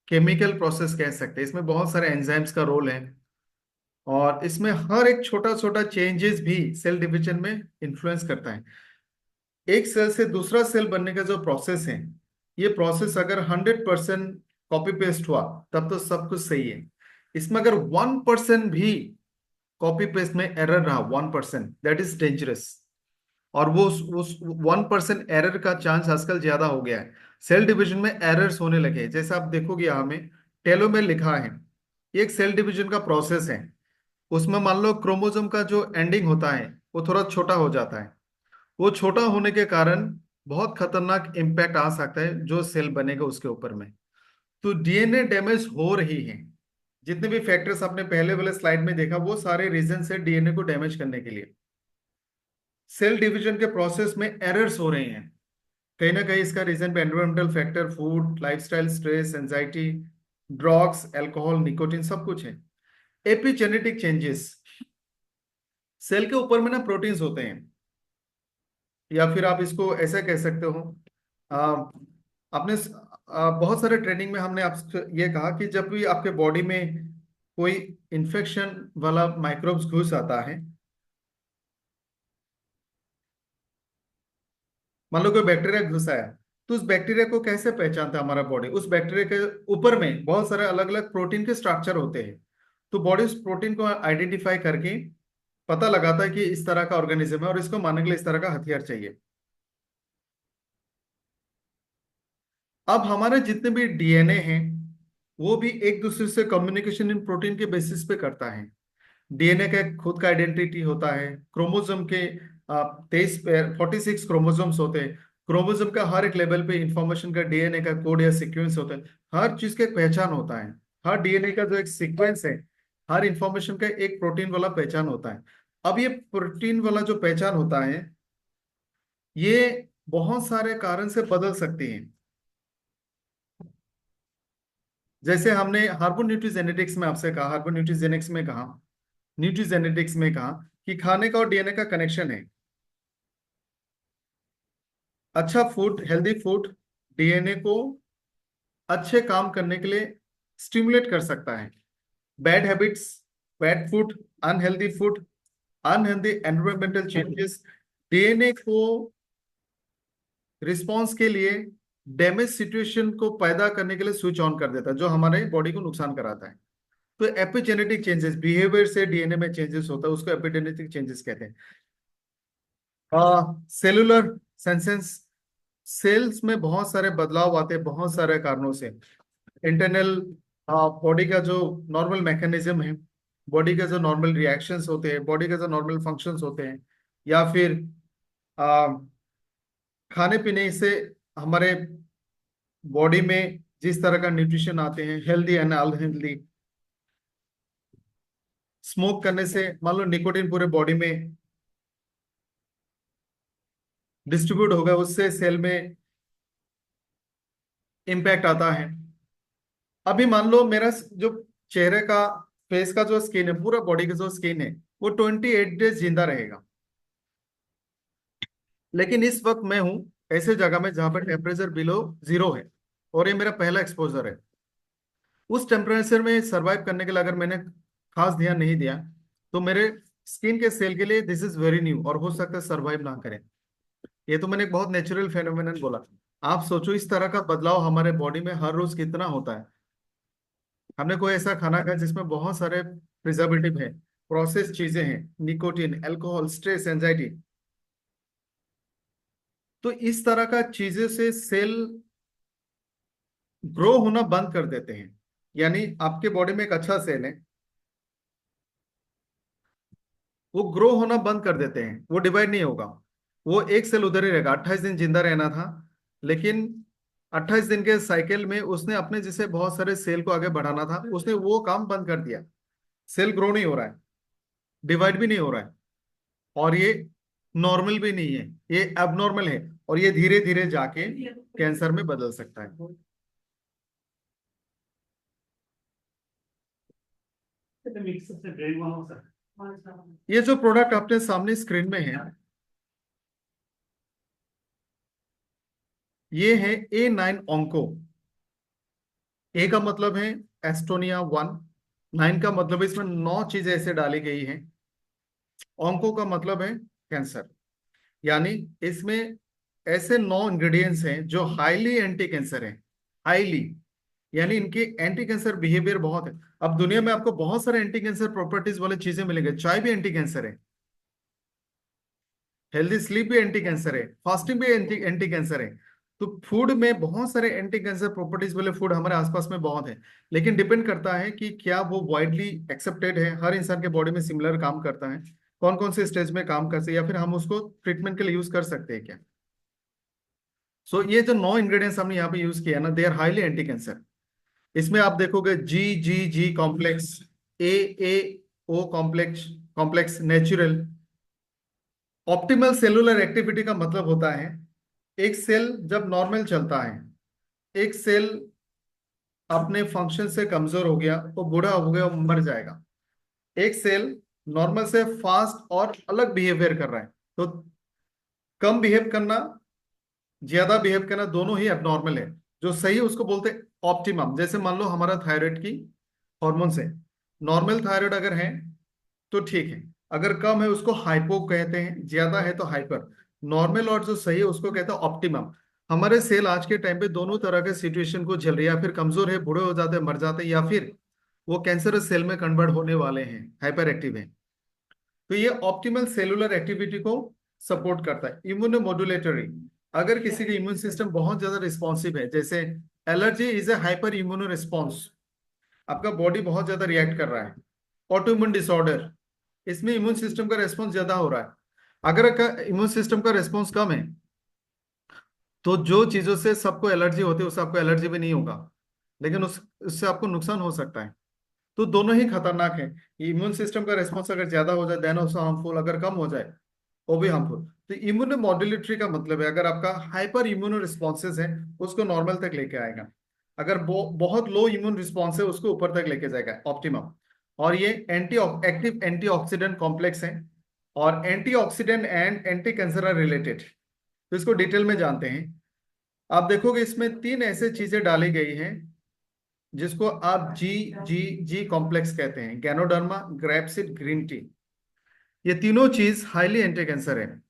केमिकल प्रोसेस कह सकते हैं। इसमें बहुत सारे एंजाइम्स का रोल है, और इसमें हर एक छोटा छोटा चेंजेस भी सेल डिवीजन में इन्फ्लुएंस करता है। एक सेल से दूसरा सेल बनने का जो प्रोसेस है, ये प्रोसेस अगर 100% कॉपी पेस्ट हुआ, तब तो सब कुछ सही है। इसमें अगर 1% भी कॉपी पेस्ट में एरर रहा, 1%, दैट इज डेंजरस। और वो उस 1% एरर का चांस आजकल ज्यादा हो गया है। सेल डिवीजन में एरर्स होने लगे हैं। जैसे आप देखोगे यहाँ में टेलोमेर लिखा है, ये एक सेल डिवीजन का प्रोसेस है। उसमें मान लो क्रोमोसोम का जो एंडिंग होता है, वो थोड़ा छोटा हो जाता है। वो छोटा होने के कारण बहुत खतरनाक इम्पैक्ट आ सकता है जो सेल बनेगा उसके ऊपर में। तो डीएनए डैमेज हो रही है। जितने भी फैक्टर्स आपने पहले वाले स्लाइड में देखा, वो सारे रीजन है डीएनए को डैमेज करने के लिए। सेल डिवीजन के प्रोसेस में एरर्स हो रहे हैं। कहीं ना कहीं इसका रीजन पे environmental factor, food, lifestyle, stress, anxiety, drugs, alcohol, nicotine, सब कुछ है। एपिजेनेटिक चेंजेस, सेल के ऊपर में ना प्रोटीन्स होते हैं, या फिर आप इसको ऐसा कह सकते हो, आ, आपने बहुत सारे ट्रेनिंग में हमने आपसे ये कहा कि जब भी आपके बॉडी में कोई इन्फेक्शन वाला माइक्रोब्स घुस आता है, मान लो कोई बैक्टीरिया घुस आया, तो उस बैक्टीरिया को कैसे पहचानता है हमारा बॉडी? उस बैक्टीरिया के ऊपर में बहुत सारे अलग अलग प्रोटीन के स्ट्रक्चर होते हैं। तो बॉडी उस प्रोटीन को आइडेंटिफाई करके पता लगाता है कि इस तरह का ऑर्गेनिज्म है, और इसको मारने के लिए इस तरह का हथियार चाहिए। अब हमारे जितने भी डीएनए हैं, वो भी एक दूसरे से कम्युनिकेशन इन प्रोटीन के बेसिस पे करता है। डीएनए का एक खुद का आइडेंटिटी होता है। क्रोमोसोम के 46 क्रोमोसोम्स होते हैं। क्रोमोसोम का हर एक लेवल पे इंफॉर्मेशन का डीएनए का कोड या सीक्वेंस होता है। हर चीज का एक पहचान होता है। हर डीएनए का जो एक सीक्वेंस है, हर इंफॉर्मेशन का एक प्रोटीन वाला पहचान होता है। अब ये प्रोटीन वाला जो पहचान होता है, ये बहुत सारे कारण से बदल सकती है। जैसे हमने हार्बन न्यूट्रीजेनेटिक्स में आपसे कहा, हार्बन न्यूट्रीजेनिक्स में कहा, न्यूट्रीजेनेटिक्स में कहा कि खाने का और डीएनए का कनेक्शन है। अच्छा फूड, हेल्दी फूड डीएनए को अच्छे काम करने के लिए स्टिमुलेट कर सकता है। Bad habits, bad food, unhealthy food, unhealthy environmental changes DNA को रिस्पॉन्स के लिए, डैमेज सिचुएशन को पैदा करने के लिए स्विच ऑन कर देता है, जो हमारे बॉडी को नुकसान कराता है। तो एपिजेनेटिक चेंजेस, बिहेवियर से डीएनए में चेंजेस होता है, उसको एपिजेनेटिक चेंजेस कहते हैं। सेलुलर सेंसेस, सेल्स में बहुत सारे बदलाव आते हैं बहुत सारे कारणों से। इंटरनल बॉडी का जो नॉर्मल मैकेनिज्म है, बॉडी के जो नॉर्मल रिएक्शंस होते हैं, बॉडी के जो नॉर्मल फंक्शंस होते हैं, या फिर आ, खाने पीने से हमारे बॉडी में जिस तरह का न्यूट्रिशन आते हैं, हेल्दी एंड अनहेल्दी। स्मोक करने से मान लो निकोटीन पूरे बॉडी में डिस्ट्रीब्यूट होगा, उससे सेल में इम्पैक्ट आता है। अभी मान लो मेरा जो चेहरे का, फेस का जो स्किन है, पूरा बॉडी का जो स्किन है, वो 28 डेज जिंदा रहेगा। लेकिन इस वक्त मैं हूं ऐसे जगह में जहां पर टेम्परेचर बिलो जीरो है, और ये मेरा पहला एक्सपोजर है। उस टेम्परेचर में सरवाइव करने के लिए अगर मैंने खास ध्यान नहीं दिया, तो मेरे स्किन के सेल के लिए दिस इज वेरी न्यू, और हो सकता है सरवाइव ना करें। ये तो मैंने एक बहुत नेचुरल फेनोमेनन बोला। आप सोचो इस तरह का बदलाव हमारे बॉडी में हर रोज कितना होता है। हमने कोई ऐसा खाना खाया जिसमें बहुत सारे प्रिजर्वेटिव है, प्रोसेस चीजें हैं, निकोटीन, अल्कोहल, स्ट्रेस, एंजाइटी। तो इस तरह का चीजें से सेल ग्रो होना बंद कर देते हैं। यानी आपके बॉडी में एक अच्छा सेल है, वो ग्रो होना बंद कर देते हैं, वो डिवाइड नहीं होगा। वो एक सेल उधर ही रहेगा। 28 दिन जिंदा रहना था, लेकिन 28 दिन के साइकिल में उसने अपने जैसे बहुत सारे सेल को आगे बढ़ाना था, उसने वो काम बंद कर दिया। सेल ग्रो नहीं हो रहा है, डिवाइड भी नहीं हो रहा है, और ये नॉर्मल भी नहीं है, ये एबनॉर्मल है। और ये धीरे धीरे जाके कैंसर में बदल सकता है। ये जो प्रोडक्ट अपने सामने स्क्रीन में है, ये है A9 ऑन्को। ए का मतलब है एस्टोनिया 1, 9 का मतलब है इसमें 9 चीजें ऐसे डाली गई हैं, ऑन्को का मतलब है कैंसर। यानी इसमें ऐसे 9 इंग्रेडिएंट्स हैं जो हाईली एंटी कैंसर है। हाईली, यानी इनके एंटी कैंसर बिहेवियर बहुत है। अब दुनिया में आपको बहुत सारे एंटी कैंसर प्रॉपर्टीज वाले चीजें मिलेंगे। चाय भी एंटी कैंसर है, हेल्दी स्लीप भी एंटी कैंसर है, फास्टिंग भी एंटी एंटी कैंसर है। तो फूड में बहुत सारे एंटी कैंसर प्रॉपर्टीज वाले फूड हमारे आसपास में बहुत है। लेकिन डिपेंड करता है कि क्या वो वाइडली एक्सेप्टेड है, हर इंसान के बॉडी में सिमिलर काम करता है, कौन कौन से स्टेज में काम करते हैं, या फिर हम उसको ट्रीटमेंट के लिए यूज कर सकते हैं क्या। सो ये जो 9 इंग्रेडिएंट्स हमने यहाँ पे यूज किया ना, they are highly anti cancer. इसमें आप देखोगे G complex, A O complex, complex natural. Optimal cellular activity का मतलब होता है एक सेल जब नॉर्मल चलता है, एक सेल अपने फंक्शन से कमजोर हो गया, वो बूढ़ा हो गया, वो मर जाएगा। एक सेल नॉर्मल से फास्ट और अलग बिहेवियर कर रहा है, तो कम बिहेव करना, ज्यादा बिहेव करना, दोनों ही एबनॉर्मल है। जो सही है उसको बोलते हैं ऑप्टिमम। जैसे मान लो हमारा थायराइड की हॉर्मोन है, नॉर्मल थायराइड अगर है तो ठीक है, अगर कम है उसको हाइपो कहते हैं, ज्यादा है तो हाइपर। नॉर्मल और जो सही है उसको कहते हैं ऑप्टिमम। हमारे सेल आज के टाइम पे दोनों तरह के सिचुएशन को झेल रही है, या फिर कमजोर है, बूढ़े हो जाते हैं, मर जाते हैं, या फिर वो कैंसरस सेल में कन्वर्ट होने वाले हैं, हाइपर एक्टिव है। तो ये ऑप्टिमल सेलुलर एक्टिविटी को सपोर्ट करता है। इम्यूनोमोडुलेटरी, अगर किसी का इम्यून सिस्टम बहुत ज्यादा रिस्पॉन्सिव है, जैसे allergy is a hyper immuno response, आपका बॉडी बहुत ज्यादा रिएक्ट कर रहा है। ऑटो इम्यून डिसऑर्डर, इसमें इम्यून सिस्टम का रेस्पॉन्स ज्यादा हो रहा है। अगर इम्यून सिस्टम का रेस्पॉन्स कम है, तो जो चीजों से सबको एलर्जी होती है उससे आपको एलर्जी भी नहीं होगा, लेकिन उससे आपको नुकसान हो सकता है। तो दोनों ही खतरनाक है। इम्यून सिस्टम का रेस्पॉन्स अगर ज्यादा हो जाए देन ऑल्सो हार्मफुल, अगर कम हो जाए वो भी हार्मफुल। तो इम्यूनो मॉड्यूलेटरी का मतलब है अगर आपका हाइपर इम्यूनो रिस्पॉन्सेज है उसको नॉर्मल तक लेके आएगा, अगर बहुत लो इम्यून रिस्पॉन्स है उसको ऊपर तक लेके जाएगा, ऑप्टिमम। और ये एंटी एक्टिव एंटीऑक्सीडेंट कॉम्प्लेक्स है, और antioxidant and anti cancer are related. तो इसको डिटेल में जानते हैं। आप देखोगे इसमें 3 ऐसे चीजें डाली गई हैं जिसको आप जी जी जी कॉम्प्लेक्स कहते हैं, गैनोडर्मा, ग्रेप्सिड, ग्रीन टी। ये तीनों चीज हाईली एंटी कैंसर है।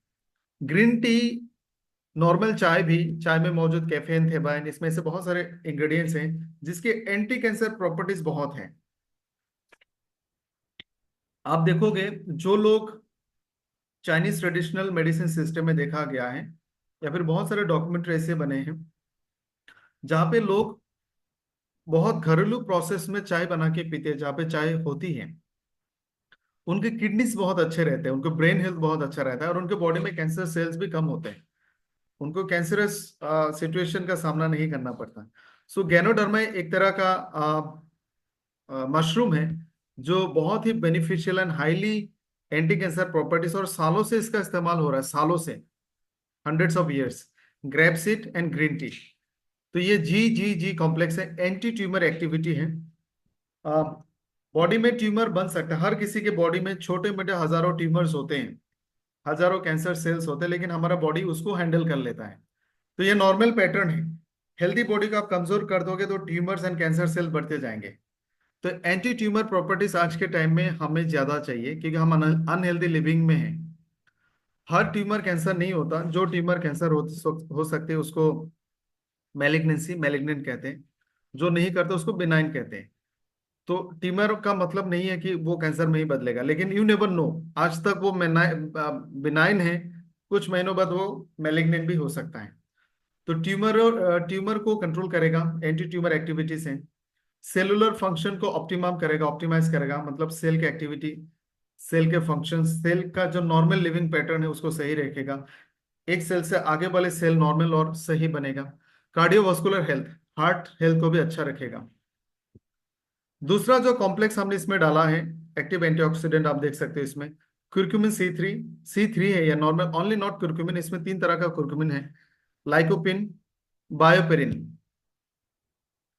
ग्रीन टी, नॉर्मल चाय भी, चाय में मौजूद कैफीन, थेबाइन, इसमें से बहुत सारे इंग्रेडिएंट्स हैं जिसके एंटी कैंसर प्रॉपर्टीज बहुत हैं। आप देखोगे जो लोग चाइनीज ट्रेडिशनल मेडिसिन सिस्टम में देखा गया है, या फिर बहुत सारे डॉक्यूमेंट्री ऐसे बने हैं जहाँ पे लोग बहुत घरेलू प्रोसेस में चाय बना के पीते हैं, जहाँ पे चाय होती है, उनके किडनीज बहुत अच्छे रहते हैं, उनके ब्रेन हेल्थ बहुत अच्छा रहता है, और उनके बॉडी में कैंसर सेल्स भी कम होते हैं, उनको कैंसरस सिचुएशन का सामना नहीं करना पड़ता। सो गैनोडर्मा एक तरह का मशरूम है जो बहुत ही beneficial and highly anti cancer properties, और सालों से इसका इस्तेमाल हो रहा है, सालों से, hundreds of years. Grapeseed and green tea. तो ये जी जी जी कॉम्प्लेक्स है, एंटी ट्यूमर एक्टिविटी है। बॉडी में ट्यूमर बन सकता है, हर किसी के बॉडी में छोटे मोटे हजारों ट्यूमर्स होते हैं, हजारों कैंसर सेल्स होते हैं, लेकिन हमारा बॉडी उसको हैंडल कर लेता है। तो ये नॉर्मल पैटर्न है। हेल्दी बॉडी को आप कमजोर कर दोगे तो ट्यूमर्स एंड कैंसर सेल बढ़ते जाएंगे। तो एंटी ट्यूमर प्रॉपर्टीज आज के टाइम में हमें ज्यादा चाहिए, क्योंकि हम अनहेल्दी लिविंग में हैं। हर ट्यूमर कैंसर नहीं होता, जो ट्यूमर कैंसर हो सकते हैं उसको मैलिग्नेंसी मैलिग्नेंट कहते हैं, जो नहीं करते उसको बिनाइन कहते हैं। तो ट्यूमर का मतलब नहीं है कि वो कैंसर में ही बदलेगा, लेकिन यू नेवर नो, आज तक वो बिनाइन है, कुछ महीनों बाद वो मैलिग्नेंट भी हो सकता है। तो ट्यूमर को कंट्रोल करेगा एंटी ट्यूमर एक्टिविटीज हैं। सेलुलर फंक्शन को ऑप्टिमम करेगा, ऑप्टिमाइज करेगा, मतलब सेल की एक्टिविटी, सेल के फंक्शन, सेल का जो नॉर्मल लिविंग पैटर्न है उसको सही रखेगा। एक सेल से आगे वाले सेल नॉर्मल और सही बनेगा। कार्डियोवास्कुलर हेल्थ, हार्ट हेल्थ को भी अच्छा रखेगा। दूसरा जो कॉम्प्लेक्स हमने इसमें डाला है, एक्टिव एंटीऑक्सीडेंट, आप देख सकते हैं इसमें कुर्क्यूमिन सी थ्री है, या नॉर्मल ओनली नॉट कुर्क्यूमिन, इसमें तीन तरह का कुर्क्यूमिन है, लाइकोपिन, बायोपेरिन।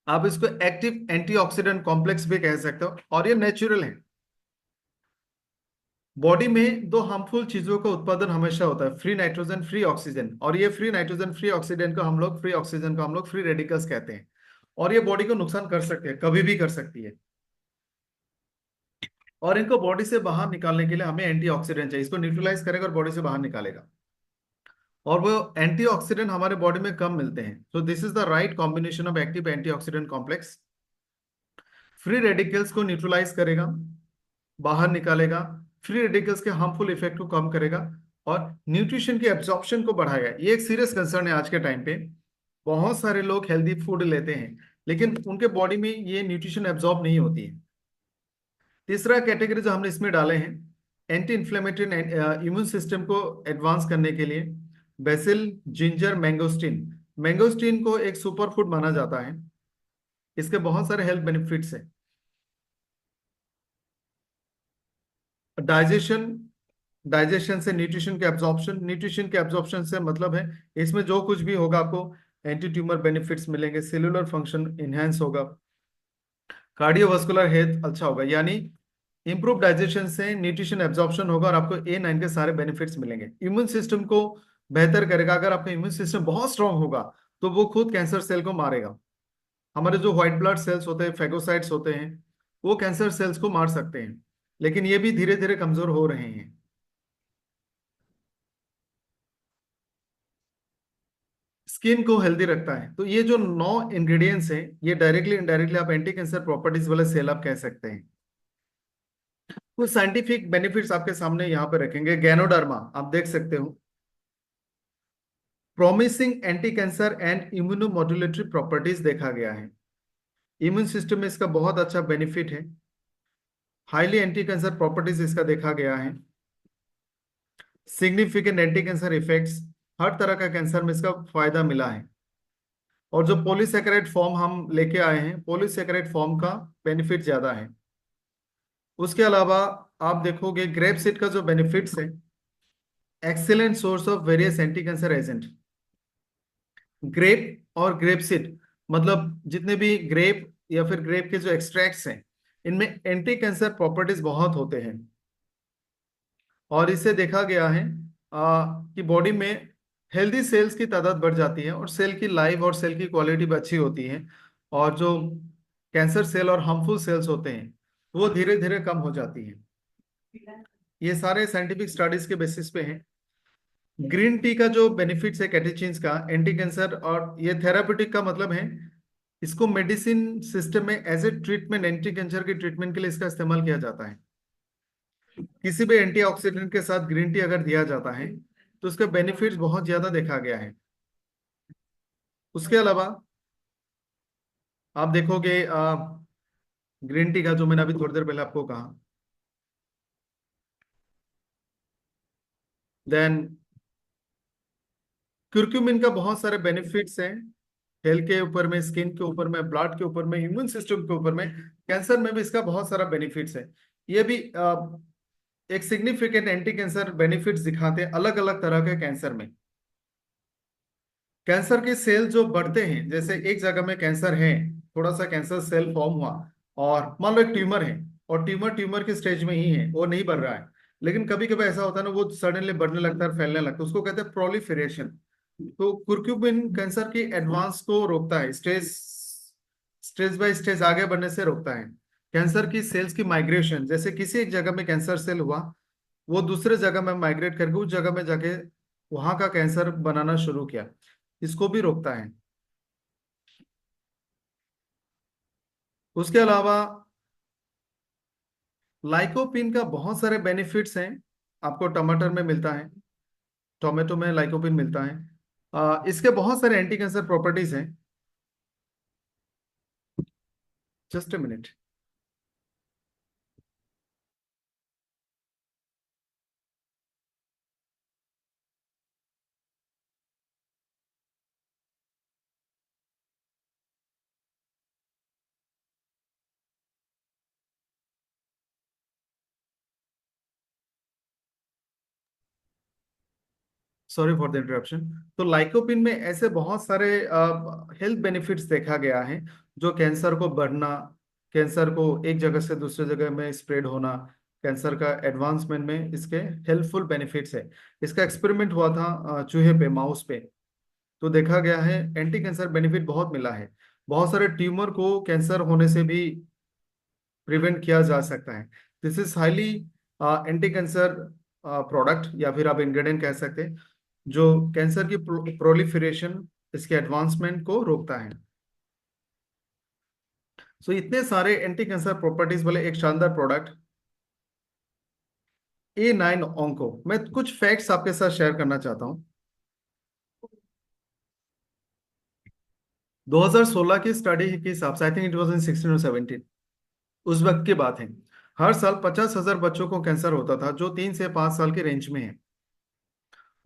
आप इसको एक्टिव एंटीऑक्सीडेंट कॉम्प्लेक्स भी कह सकते हो, और ये नेचुरल है। बॉडी में दो हार्मफुल चीजों का उत्पादन हमेशा होता है, फ्री नाइट्रोजन फ्री ऑक्सीजन, और ये फ्री नाइट्रोजन फ्री ऑक्सीजन को हम लोग फ्री ऑक्सीजन को हम लोग फ्री रेडिकल्स कहते हैं। और ये बॉडी को नुकसान कर सकते हैं, कभी भी कर सकती है। और इनको बॉडी से बाहर निकालने के लिए हमें एंटीऑक्सीडेंट चाहिए, इसको न्यूट्रलाइज करेगा और बॉडी से बाहर निकालेगा। और वो एंटीऑक्सीडेंट हमारे बॉडी में कम मिलते हैं, तो this is the right combination of active antioxidant complex. Free radicals को न्यूट्रलाइज करेगा, बाहर निकालेगा, फ्री रेडिकल्स के हार्मफुल इफेक्ट को कम करेगा, और न्यूट्रिशन की एब्जॉर्प्शन को बढ़ाएगा। ये एक सीरियस कंसर्न है आज के टाइम पे। बहुत सारे लोग हेल्दी फूड लेते हैं, लेकिन उनके बॉडी में ये न्यूट्रिशन एब्जॉर्ब नहीं होती है। तीसरा कैटेगरी जो हमने इसमें डाले हैं, एंटी इन्फ्लेमेटरी, इम्यून सिस्टम को एडवांस करने के लिए, बेसिल, जिंजर, मैंगोस्टीन। मैंगोस्टीन को एक सुपर फूड माना जाता है, इसके बहुत सारे हेल्थ बेनिफिट्स हैं। डाइजेशन, डाइजेशन से न्यूट्रिशन के एब्जॉर्प्शन, न्यूट्रिशन के एब्जॉर्प्शन से मतलब है इसमें जो कुछ भी होगा आपको एंटी ट्यूमर बेनिफिट्स मिलेंगे, सेलुलर फंक्शन इनहेंस होगा, कार्डियोवास्कुलर हेल्थ अच्छा होगा, यानी इंप्रूव डाइजेशन से न्यूट्रिशन एब्जॉर्प्शन होगा और आपको A9 के सारे बेनिफिट्स मिलेंगे। इम्यून सिस्टम को बेहतर करेगा, अगर आपका इम्यून सिस्टम बहुत स्ट्रांग होगा तो वो खुद कैंसर सेल को मारेगा। हमारे जो व्हाइट ब्लड सेल्स होते हैं, फेगोसाइट्स होते हैं, वो कैंसर सेल्स को मार सकते हैं, लेकिन ये भी धीरे धीरे कमजोर हो रहे हैं। स्किन को हेल्दी रखता है। तो ये जो 9 इंग्रेडिएंट्स हैं, ये डायरेक्टली इनडायरेक्टली आप एंटी कैंसर प्रॉपर्टीज वाले सेल आप कह सकते हैं। कुछ साइंटिफिक बेनिफिट्स आपके सामने यहाँ पे रखेंगे। गैनोडर्मा आप देख सकते हो, promising anti cancer and immunomodulatory properties देखा गया है। इम्यून सिस्टम में इसका बहुत अच्छा बेनिफिट है। हाईली एंटी कैंसर प्रॉपर्टीज इसका देखा गया है। सिग्निफिकेंट एंटी कैंसर इफेक्ट्स, हर तरह का कैंसर में इसका फायदा मिला है। और जो पॉलीसैकेराइड फॉर्म हम लेके आए हैं, पॉलीसैकेराइड फॉर्म का बेनिफिट ज्यादा है। उसके अलावा आप देखोगे ग्रेप सीड का जो बेनिफिट्स है, excellent source of various anti cancer agent. Grape और ग्रेप सीड, मतलब जितने भी ग्रेप या फिर ग्रेप के जो एक्सट्रैक्ट्स हैं, इनमें एंटी कैंसर प्रॉपर्टीज बहुत होते हैं। और इससे देखा गया है कि बॉडी में हेल्दी सेल्स की तादाद बढ़ जाती है, और सेल की लाइफ और सेल की क्वालिटी भी अच्छी होती है। और जो कैंसर सेल और हार्मफुल सेल्स होते हैं वो धीरे धीरे कम हो जाती हैं। ये सारे साइंटिफिक स्टडीज के बेसिस पे हैं। ग्रीन टी का जो बेनिफिट्स है कैटेचिन्स का, एंटी कैंसर, और ये थेरापेटिक का मतलब है इसको मेडिसिन सिस्टम में as a treatment, anti cancer के ट्रीटमेंट के लिए इसका इस्तेमाल किया जाता है। किसी भी एंटीऑक्सीडेंट के साथ ग्रीन टी अगर दिया जाता है तो उसका बेनिफिट्स बहुत ज्यादा देखा गया है। उसके अलावा आप देखोगे ग्रीन टी का जो मैंने अभी थोड़ी देर पहले आपको कहा, देन क्यूरक्यूमिन का बहुत सारे बेनिफिट्स हैं, हेल्थ के ऊपर में, स्किन के ऊपर में, ब्लड के ऊपर में, इम्यून सिस्टम के ऊपर में, कैंसर में भी इसका बहुत सारा बेनिफिट्स है। ये भी एक सिग्निफिकेंट एंटी कैंसर बेनिफिट्स दिखाते हैं अलग अलग तरह के कैंसर में। कैंसर के सेल जो बढ़ते हैं, जैसे एक जगह में कैंसर है, थोड़ा सा कैंसर सेल फॉर्म हुआ, और मान लो एक ट्यूमर है, और ट्यूमर ट्यूमर के स्टेज में ही है, वो नहीं बढ़ रहा है। लेकिन कभी कभी ऐसा होता है ना, वो सडनली बढ़ने लगता है, फैलने लगता है, उसको कहते हैं प्रोलिफेरेशन। तो कुर्क्यूमिन कैंसर की एडवांस को रोकता है, स्टेज स्टेज बाय स्टेज आगे बढ़ने से रोकता है। कैंसर की सेल्स की माइग्रेशन, जैसे किसी एक जगह में कैंसर सेल हुआ, वो दूसरे जगह में माइग्रेट करके उस जगह में जाके वहां का कैंसर बनाना शुरू किया, इसको भी रोकता है। उसके अलावा लाइकोपिन का बहुत सारे बेनिफिट्स हैं। आपको टमाटर में मिलता है, टोमेटो में लाइकोपिन मिलता है। इसके बहुत सारे एंटी कैंसर प्रॉपर्टीज हैं। Just a minute. Sorry for the interruption. तो लाइकोपिन में ऐसे बहुत सारे हेल्थ बेनिफिट्स देखा गया है, जो कैंसर को बढ़ना, कैंसर को एक जगह से दूसरे जगह में स्प्रेड होना, कैंसर का एडवांसमेंट में इसके हेल्पफुल बेनिफिट्स है। इसका एक्सपेरिमेंट हुआ था चूहे पे, माउस पे। तो देखा गया है एंटी कैंसर बेनिफिट बहुत मिला है। बहुत सारे ट्यूमर को कैंसर होने से भी प्रिवेंट किया जा सकता है। This is highly anti cancer product, या फिर आप इंग्रेडिएंट कह सकते हैं, जो कैंसर की प्रोलिफरेशन, इसके एडवांसमेंट को रोकता है। सो इतने सारे एंटी कैंसर प्रॉपर्टीज वाले एक शानदार प्रोडक्ट A9 ऑन्को, मैं कुछ फैक्ट्स आपके साथ शेयर करना चाहता हूँ। 2016 की स्टडी के हिसाब से, I think it was in 16 और 17, उस वक्त की बात है, हर साल 50,000 बच्चों को कैंसर होता था, जो 3 से 5 साल के रेंज में है।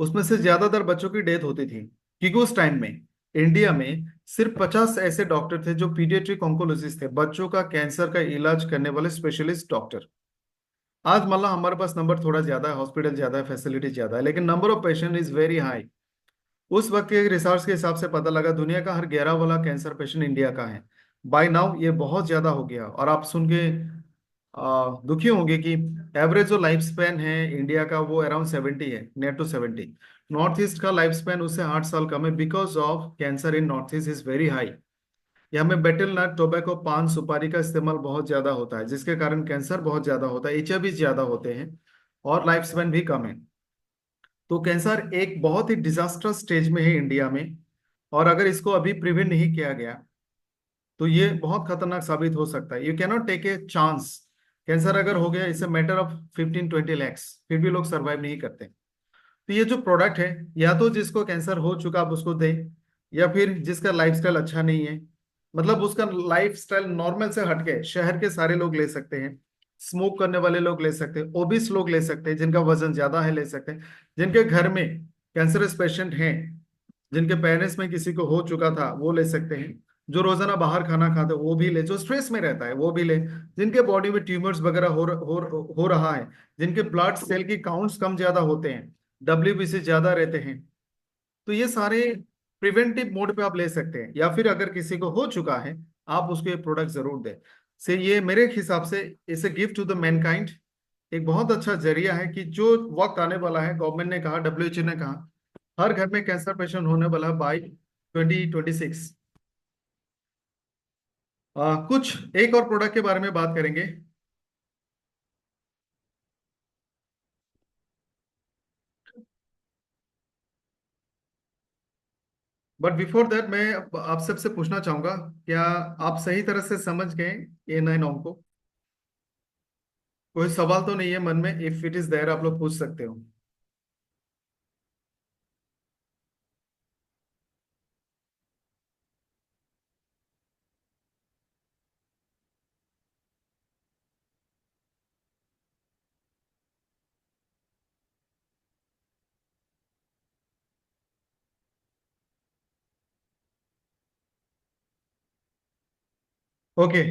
उसमें से ज्यादातर बच्चों की डेथ होती थी, क्योंकि उस टाइम में इंडिया में सिर्फ 50 ऐसे डॉक्टर थे जो पीडियाट्रिक ऑन्कोलॉजिस्ट थे, बच्चों का कैंसर का इलाज करने वाले स्पेशलिस्ट डॉक्टर। आज मान लो हमारे पास नंबर थोड़ा ज्यादा है, हॉस्पिटल ज्यादा है, फैसिलिटी ज्यादा है, लेकिन number of patient is very high. उस वक्त के रिसर्च के हिसाब से पता लगा दुनिया का हर 11 वाला कैंसर पेशेंट इंडिया का है। बाय नाउ ये बहुत ज्यादा हो गया, और आप सुन के दुखी होंगे कि एवरेज जो लाइफ स्पैन है इंडिया का वो अराउंड 70 है, नियर टू 70। नॉर्थ ईस्ट का लाइफ स्पैन उससे 8 साल कम है, because of cancer in north east is very high. यहाँ में बेटल नट, टोबैको, पान सुपारी का इस्तेमाल बहुत ज्यादा होता है, जिसके कारण कैंसर बहुत ज्यादा होता है, HIV ज्यादा होते हैं, और लाइफ स्पैन भी कम है। तो कैंसर एक बहुत ही डिजास्टर्स स्टेज में है इंडिया में, और अगर इसको अभी प्रिवेंट नहीं किया गया तो ये बहुत खतरनाक साबित हो सकता है। You cannot take a chance. Cancer अगर हो गया, it's a matter of 15-20 lakhs, फिर भी लोग सरवाइव नहीं करते। तो ये जो प्रोडक्ट है, या तो जिसको कैंसर हो चुका आप उसको दें, या फिर जिसका लाइफस्टाइल अच्छा नहीं है, मतलब उसका लाइफस्टाइल नॉर्मल से हटके, शहर के सारे लोग ले सकते हैं, स्मोक करने वाले लोग ले सकते हैं, ओबिस लोग ले सकते हैं, जिनका वजन ज्यादा है ले सकते हैं, जिनके घर में कैंसरस पेशेंट हैं, जिनके पेरेंट्स में किसी को हो चुका था वो ले सकते हैं, जो रोजाना बाहर खाना खाते हैं वो भी ले, जो स्ट्रेस में रहता है वो भी ले, जिनके बॉडी में ट्यूमर्स वगैरह हो रहा है, जिनके ब्लड सेल की काउंट्स कम ज्यादा होते हैं, WBC ज्यादा रहते हैं। तो ये सारे प्रिवेंटिव मोड पे आप ले सकते हैं, या फिर अगर किसी को हो चुका है, आप उसको ये प्रोडक्ट जरूर दें। से ये मेरे हिसाब से इसे गिफ्ट टू द मैनकाइंड, एक बहुत अच्छा जरिया है कि जो वक्त आने वाला है, गवर्नमेंट ने कहा, WHO ने कहा, हर घर में कैंसर पेशेंट होने वाला है बाई 2026। कुछ एक और प्रोडक्ट के बारे में बात करेंगे। बट बिफोर दैट मैं आप सबसे पूछना चाहूंगा, क्या आप सही तरह से समझ गए A9 को? कोई सवाल तो नहीं है मन में? इफ इट इज देयर आप लोग पूछ सकते हो। ओके,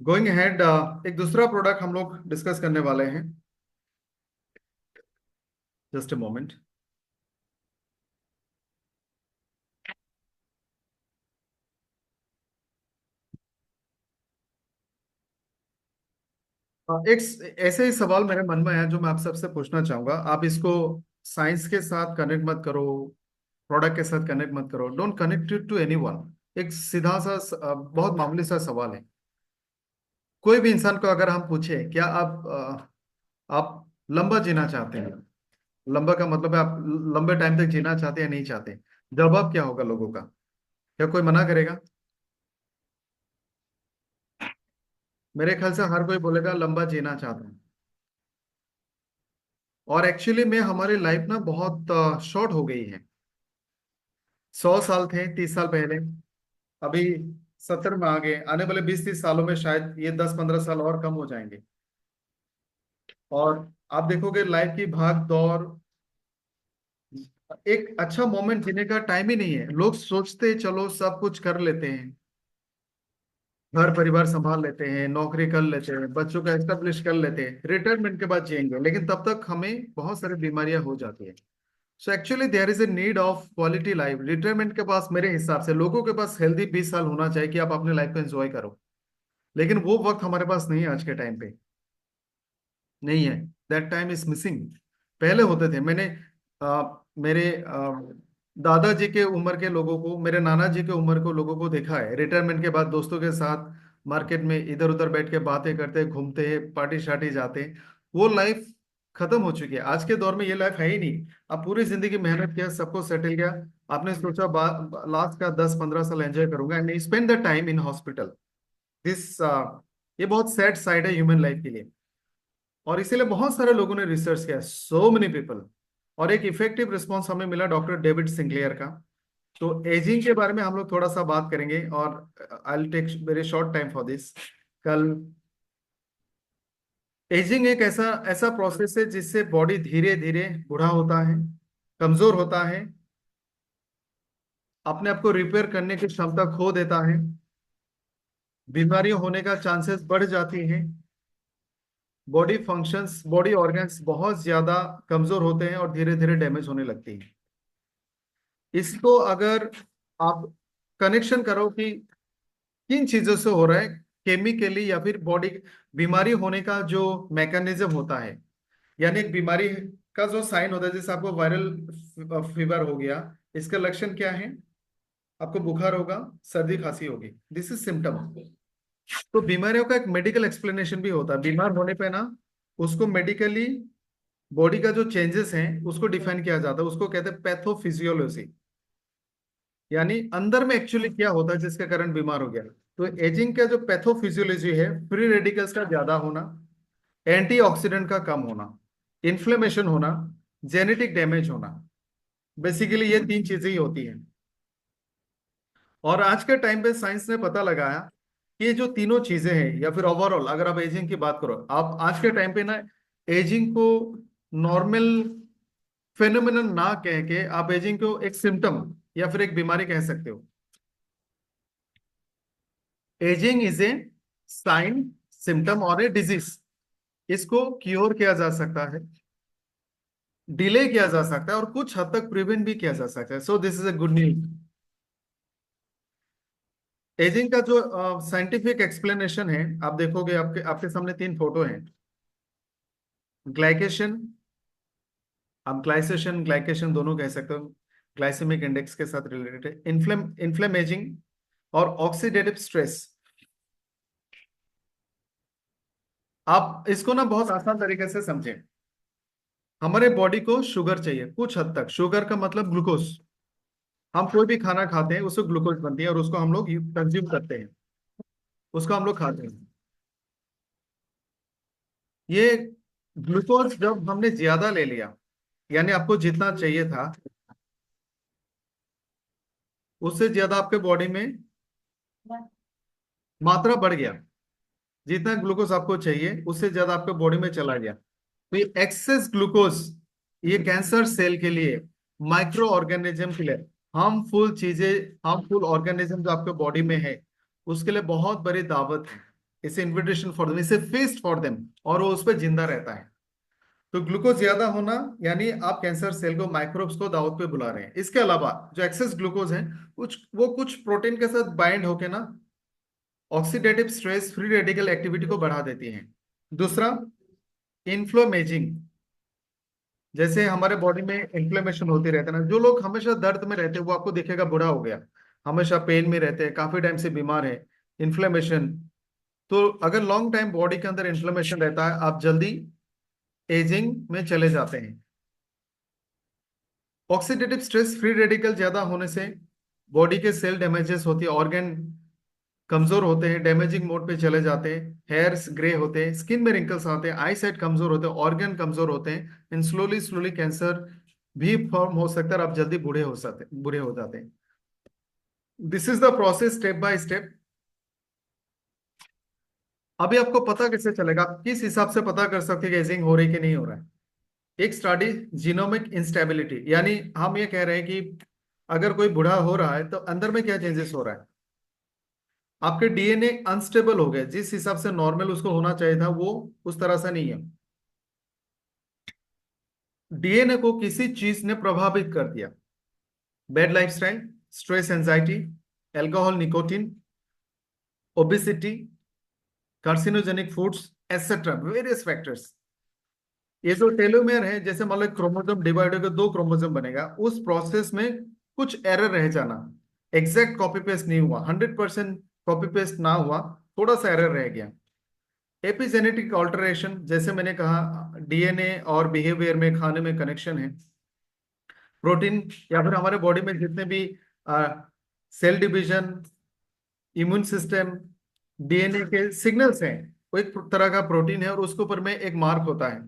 गोइंग अहेड, एक दूसरा प्रोडक्ट हम लोग डिस्कस करने वाले हैं। Just a moment. एक ऐसे ही सवाल मेरे मन में है जो मैं आप सबसे पूछना चाहूंगा। आप इसको साइंस के साथ कनेक्ट मत करो, प्रोडक्ट के साथ कनेक्ट मत करो, don't connect it to anyone. एक सीधा सा बहुत मामूली सा सवाल है। कोई भी इंसान को अगर हम पूछे क्या आप लंबा जीना चाहते हैं, लंबा का मतलब है आप लंबे टाइम तक जीना चाहते हैं या नहीं चाहते, जवाब क्या होगा लोगों का? क्या कोई मना करेगा? मेरे ख्याल से हर कोई बोलेगा लंबा जीना चाहता हूँ। और एक्चुअली में हमारी लाइफ ना बहुत शॉर्ट हो गई है। 100 साल थे 30 साल पहले, अभी 70 में आ गए। आने वाले 20-30 सालों में शायद ये 10-15 साल और कम हो जाएंगे। और आप देखोगे लाइफ की भाग दौड़, एक अच्छा मोमेंट जीने का टाइम ही नहीं है। लोग सोचते चलो सब कुछ कर लेते हैं, घर परिवार संभाल लेते हैं, नौकरी कर लेते हैं, बच्चों का एस्टेब्लिश कर लेते हैं, रिटायरमेंट के बाद जिएंगे, लेकिन तब तक हमें बहुत सारी बीमारियां हो जाती है। So actually there is a need of quality life. Retirement के पास मेरे हिसाब से लोगों के पास हेल्दी 20 साल होना चाहिए कि आप अपने लाइफ को एंजॉय करो। लेकिन वो वक्त हमारे पास नहीं है आज के टाइम पे, नहीं है। That time is missing. पहले होते थे। मैंने मेरे दादाजी के उम्र के लोगों को, मेरे नाना जी के उम्र को लोगों को देखा है रिटायरमेंट के बाद दोस्तों के साथ मार्केट में इधर उधर बैठ के बातें करते, घूमते हैं, पार्टी शार्टी जाते हैं। वो लाइफ खत्म हो चुकी है। आज के दौर में ये लाइफ है ही नहीं। आप पूरी जिंदगी मेहनत किया, सबको सेटल किया, आपने सोचा लास्ट का 10-15 साल एंजॉय करूंगा and spend the time in hospital. This ये बहुत सैड साइड है ह्यूमन लाइफ के लिए। और इसीलिए बहुत सारे लोगों ने रिसर्च किया, सो मेनी पीपल। और एक इफेक्टिव रिस्पॉन्स हमें मिला डॉक्टर डेविड सिंक्लेयर का। तो एजिंग के बारे में हम लोग थोड़ा सा बात करेंगे, और I will take very short time for this. कल, एजिंग एक ऐसा ऐसा प्रोसेस है जिससे बॉडी धीरे धीरे बूढ़ा होता है, कमजोर होता है, अपने आप को रिपेयर करने की क्षमता खो देता है, बीमारियों होने का चांसेस बढ़ जाती हैं, बॉडी फंक्शंस, बॉडी ऑर्गन्स बहुत ज्यादा कमजोर होते हैं और धीरे धीरे डैमेज होने लगती हैं। इसको अगर आप कनेक्शन करो कि किन चीजों से हो रहा है, केमिकली या फिर बॉडी बीमारी होने का जो मैकेनिज्म होता है, यानी एक बीमारी का जो साइन होता है, जैसे आपको वायरल फीवर हो गया, इसका लक्षण क्या है? आपको बुखार होगा, सर्दी खांसी होगी, दिस इज सिम्टम। तो बीमारियों का एक मेडिकल एक्सप्लेनेशन भी होता है। बीमार होने पे ना उसको मेडिकली बॉडी का जो चेंजेस हैं उसको डिफाइन किया जाता है, उसको कहते हैं पैथोफिजियोलॉजी। यानी अंदर में एक्चुअली क्या होता है जिसके कारण बीमार हो गया। तो एजिंग का जो पैथोफिजियोलॉजी है, फ्री रेडिकल्स का ज्यादा होना, एंटीऑक्सीडेंट का कम होना, इन्फ्लेमेशन होना, जेनेटिक डैमेज होना, बेसिकली ये तीन चीजें ही होती हैं। और आज के टाइम पे साइंस ने पता लगाया कि ये जो तीनों चीजें हैं, या फिर ओवरऑल अगर आप एजिंग की बात करो, आप आज के टाइम पे ना एजिंग को नॉर्मल फेनोमेनन ना कह के आप एजिंग को एक सिम्टम या फिर एक बीमारी कह सकते हो। Ageing is a sign, symptom और ए डिजीज। इसको क्योर किया जा सकता है, डिले किया जा सकता है, और कुछ हद तक प्रिवेंट भी किया जा सकता है। So this is a good news. Ageing का जो साइंटिफिक एक्सप्लेनेशन है, आप देखोगे, आपके आपके सामने तीन फोटो हैं। ग्लाइकेशन, आप ग्लाइसेशन ग्लाइकेशन दोनों कह सकते हो, ग्लाइसेमिक इंडेक्स के साथ रिलेटेड है। इन्फ्लेमेजिंग और ऑक्सीडेटिव स्ट्रेस। आप इसको ना बहुत आसान तरीके से समझें। हमारे बॉडी को शुगर चाहिए कुछ हद तक। शुगर का मतलब ग्लूकोज। हम कोई भी खाना खाते हैं उससे ग्लूकोज बनती है और उसको हम लोग कंज्यूम करते हैं, उसको हम लोग खाते हैं। ये ग्लूकोज जब हमने ज्यादा ले लिया, यानी आपको जितना चाहिए था उससे ज्यादा आपके बॉडी में मात्रा बढ़ गया, जितना ग्लूकोज आपको चाहिए उससे ज्यादा आपके बॉडी में चला गया। तो ये एक्सेस ग्लूकोज, ये कैंसर सेल के लिए, माइक्रो ऑर्गेनिज्म के लिए, हार्मफुल चीजें, हार्मफुल ऑर्गेनिज्म जो आपके बॉडी में है उसके लिए बहुत बड़ी दावत है। इसे इन्विटेशन फॉर देम, इसे फीस्ट फॉर देम, और वो उस पर जिंदा रहता है। तो ग्लूकोज ज्यादा होना यानी आप कैंसर सेल को, माइक्रोब्स को दावत पे बुला रहे हैं। इसके अलावा जो एक्सेस ग्लूकोज है, कुछ प्रोटीन के साथ बाइंड होके ना oxidative stress, free radical activity को बढ़ा देती हैं। दूसरा, इन्फ्लोमेजिंग। जैसे हमारे बॉडी में इन्फ्लेमेशन होती रहता है ना, जो लोग हमेशा दर्द में रहते हैं वो आपको दिखेगा बूढ़ा हो गया, हमेशा पेन में रहते हैं, काफी टाइम से बीमार है, इन्फ्लेमेशन। तो अगर लॉन्ग टाइम बॉडी के अंदर इन्फ्लेमेशन रहता है, आप जल्दी एजिंग में चले जाते हैं। ऑक्सीडेटिव स्ट्रेस, फ्री रेडिकल ज्यादा होने से बॉडी के सेल डैमेजेस होती है, ऑर्गन कमजोर होते हैं, डैमेजिंग मोड पे चले जाते हैं, हेयर्स ग्रे होते हैं, स्किन में रिंकल्स आते हैं, आई साइट कमजोर होते हैं, ऑर्गन कमजोर होते हैं, एंड स्लोली स्लोली कैंसर भी फॉर्म हो सकता है और आप जल्दी बूढ़े हो जाते हैं। This is the process step by step. अभी आपको पता कैसे चलेगा, आप किस हिसाब से पता कर सकते हैं कि एजिंग हो रही कि नहीं हो रहा है? एक स्टडी, जीनोमिक इंस्टेबिलिटी, यानी हम ये कह रहे हैं कि अगर कोई बूढ़ा हो रहा है तो अंदर में क्या चेंजेस हो रहा है। आपके डीएनए अनस्टेबल हो गए, जिस हिसाब से नॉर्मल उसको होना चाहिए था वो उस तरह से नहीं है। डीएनए को किसी चीज ने प्रभावित कर दिया, bad lifestyle, stress, anxiety, alcohol, nicotine, obesity, carcinogenic foods, etcetera, various factors. ये जो टेलोमेयर है, जैसे मान लो क्रोमोसोम डिवाइड होकर दो क्रोमोसोम बनेगा, उस प्रोसेस में कुछ एरर रह जाना, एग्जैक्ट कॉपी पेस्ट नहीं हुआ, 100% कॉपी पेस्ट ना हुआ, थोड़ा सा एरर रह गया। एपिजेनेटिक ऑल्टरेशन, जैसे मैंने कहा, डीएनए और बिहेवियर में, खाने में कनेक्शन है। प्रोटीन, या फिर हमारे बॉडी में जितने भी cell division, immune system, DNA के सिग्नल्स हैं, वो एक तरह का प्रोटीन है और उसके ऊपर में एक मार्क होता है,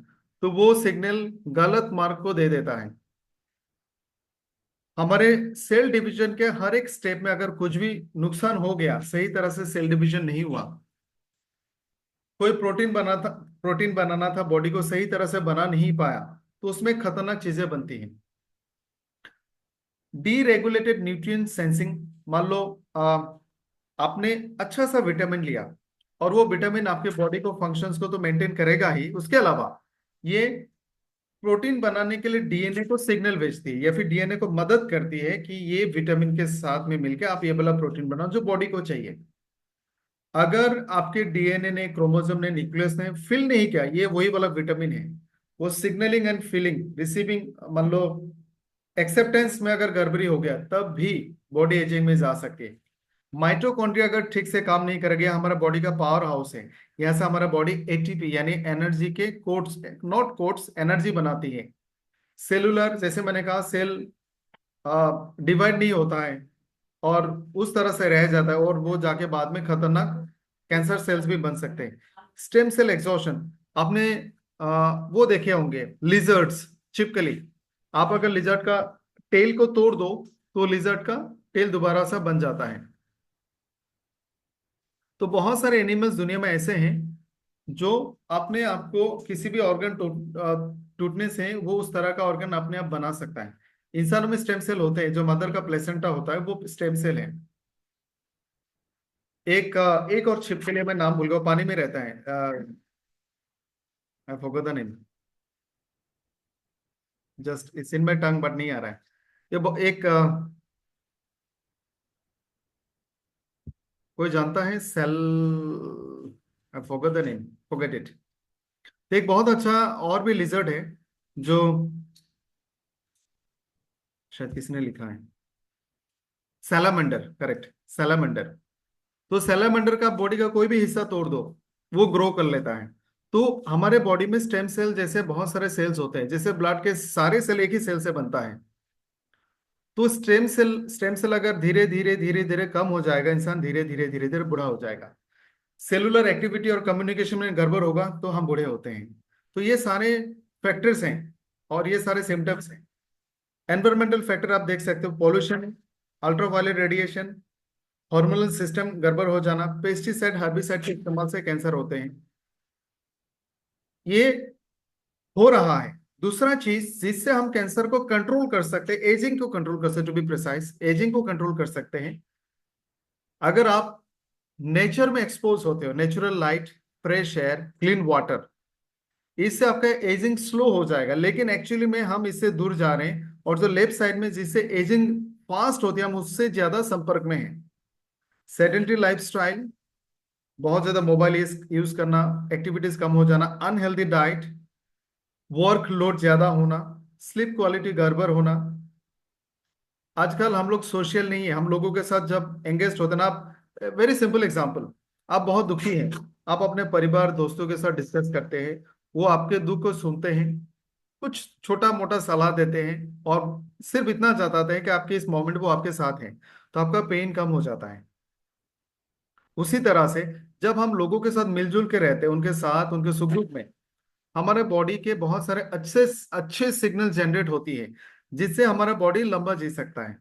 तो वो सिग्नल गलत मार्क को दे देता है। हमारे सेल डिवीजन के हर एक स्टेप में अगर कुछ भी नुकसान हो गया, सही तरह से सेल डिवीजन नहीं हुआ, कोई प्रोटीन बनाना था, बॉडी को सही तरह से बना नहीं पाया, तो उसमें खतरनाक चीजें बनती हैं। डीरेगुलेटेड न्यूट्रिएंट सेंसिंग, मान लो आपने अच्छा सा विटामिन लिया और वो विटामिन आपके बॉडी को फंक्शंस को तो मेंटेन करेगा ही, उसके अलावा ये प्रोटीन बनाने के लिए डीएनए को सिग्नल भेजती है या फिर डीएनए को मदद करती है कि ये विटामिन के साथ में मिलकर आप ये वाला प्रोटीन बनाओ जो बॉडी को चाहिए। अगर आपके डीएनए ने, क्रोमोसोम ने, न्यूक्लियस ने फिल नहीं किया, ये वही वाला विटामिन है, वो सिग्नलिंग एंड फिलिंग, रिसीविंग, मान लो एक्सेप्टेंस में अगर गड़बड़ी हो गया, तब भी बॉडी एजिंग में जा सकती है। माइटोकॉन्ड्रिया अगर ठीक से काम नहीं कर गया, हमारा बॉडी का पावर हाउस है, यहाँ से हमारा बॉडी एटीपी यानी एनर्जी के कोट्स, नॉट कोट्स, एनर्जी बनाती है। सेलुलर, जैसे मैंने कहा, सेल डिवाइड नहीं होता है और उस तरह से रह जाता है और वो जाके बाद में खतरनाक कैंसर सेल्स भी बन सकते हैं। स्टेम सेल एग्जॉशन, आपने वो देखे होंगे लिजर्ड्स, छिपकली, आप अगर लिजर्ड का टेल को तोड़ दो तो लिजर्ड का टेल दोबारा सा बन जाता है। तो बहुत सारे एनिमल्स दुनिया में ऐसे हैं जो अपने आप को किसी भी ऑर्गन टूटने से वो उस तरह का ऑर्गन अपने आप बना सकता है। इंसानों में स्टेम सेल होते हैं, जो मदर का प्लेसेंटा होता है वो स्टेम सेल है। एक और छिप के लिए मैं नाम भूल गया, पानी में रहता है, I forgot the name, just it's in my tongue but नहीं आ रहा है। एक कोई जानता है cell, I forgot the name, forget it. एक बहुत अच्छा और भी लिजर्ड है जो शायद किसने लिखा है, सैलामेंडर, करेक्ट, सैलामेंडर। तो सैलामेंडर का बॉडी का कोई भी हिस्सा तोड़ दो, वो ग्रो कर लेता है। तो हमारे बॉडी में स्टेम सेल जैसे बहुत सारे सेल्स होते हैं, जैसे ब्लड के सारे सेल एक ही सेल से बनता है। तो स्टेम सेल अगर धीरे धीरे धीरे धीरे कम हो जाएगा, इंसान धीरे धीरे धीरे धीरे बूढ़ा हो जाएगा। सेलुलर एक्टिविटी और कम्युनिकेशन में गड़बड़ होगा तो हम बूढ़े होते हैं। तो ये सारे फैक्टर्स हैं और ये सारे सिम्टम्स हैं। एनवायरमेंटल फैक्टर आप देख सकते हो, pollution, ultraviolet radiation, hormonal system गड़बड़ हो जाना, पेस्टिसाइड, हर्बिसाइड के इस्तेमाल से कैंसर होते हैं, ये हो रहा है। दूसरा चीज जिससे हम कैंसर को कंट्रोल कर सकते हैं, एजिंग को कंट्रोल कर सकते, टू बी प्रिसाइज, एजिंग को कंट्रोल कर सकते हैं अगर आप नेचर में एक्सपोज होते हो, natural light, fresh air, clean water, इससे आपका एजिंग स्लो हो जाएगा। लेकिन एक्चुअली में हम इससे दूर जा रहे हैं और जो लेफ्ट साइड में जिससे एजिंग फास्ट होती है, हम उससे ज्यादा संपर्क में हैं। सेडेंटरी लाइफस्टाइल, बहुत ज्यादा मोबाइल यूज करना, एक्टिविटीज कम हो जाना, अनहेल्दी डाइट, वर्क लोड ज्यादा होना, स्लीप क्वालिटी गड़बड़ होना। आजकल हम लोग सोशल नहीं है, हम लोगों के साथ जब एंगेज होते हैं ना, आप वेरी सिंपल एग्जांपल, आप बहुत दुखी हैं, आप अपने परिवार दोस्तों के साथ डिस्कस करते हैं, वो आपके दुख को सुनते हैं, कुछ छोटा मोटा सलाह देते हैं, और सिर्फ इतना बताते हैं कि आपके इस मोमेंट वो आपके साथ हैं, तो आपका पेन कम हो जाता है। उसी तरह से जब हम लोगों के साथ मिलजुल के रहते हैं, उनके साथ उनके सुख दुख में, हमारे बॉडी के बहुत सारे अच्छे अच्छे सिग्नल जनरेट होती है, जिससे हमारा बॉडी लंबा जी सकता है।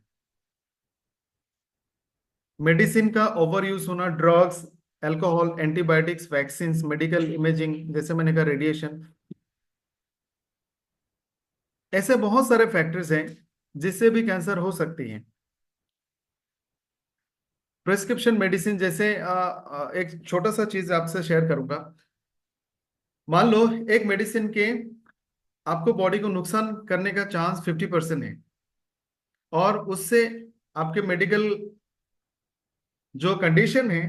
मेडिसिन का ओवर यूज होना, drugs, alcohol, antibiotics, vaccine, medical imaging, जैसे मैंने कहा रेडिएशन, ऐसे बहुत सारे फैक्टर्स हैं जिससे भी कैंसर हो सकती है। प्रिस्क्रिप्शन मेडिसिन जैसे एक छोटा सा चीज आपसे शेयर करूंगा। मान लो एक मेडिसिन के आपको बॉडी को नुकसान करने का चांस 50% है, और उससे आपके मेडिकल जो कंडीशन है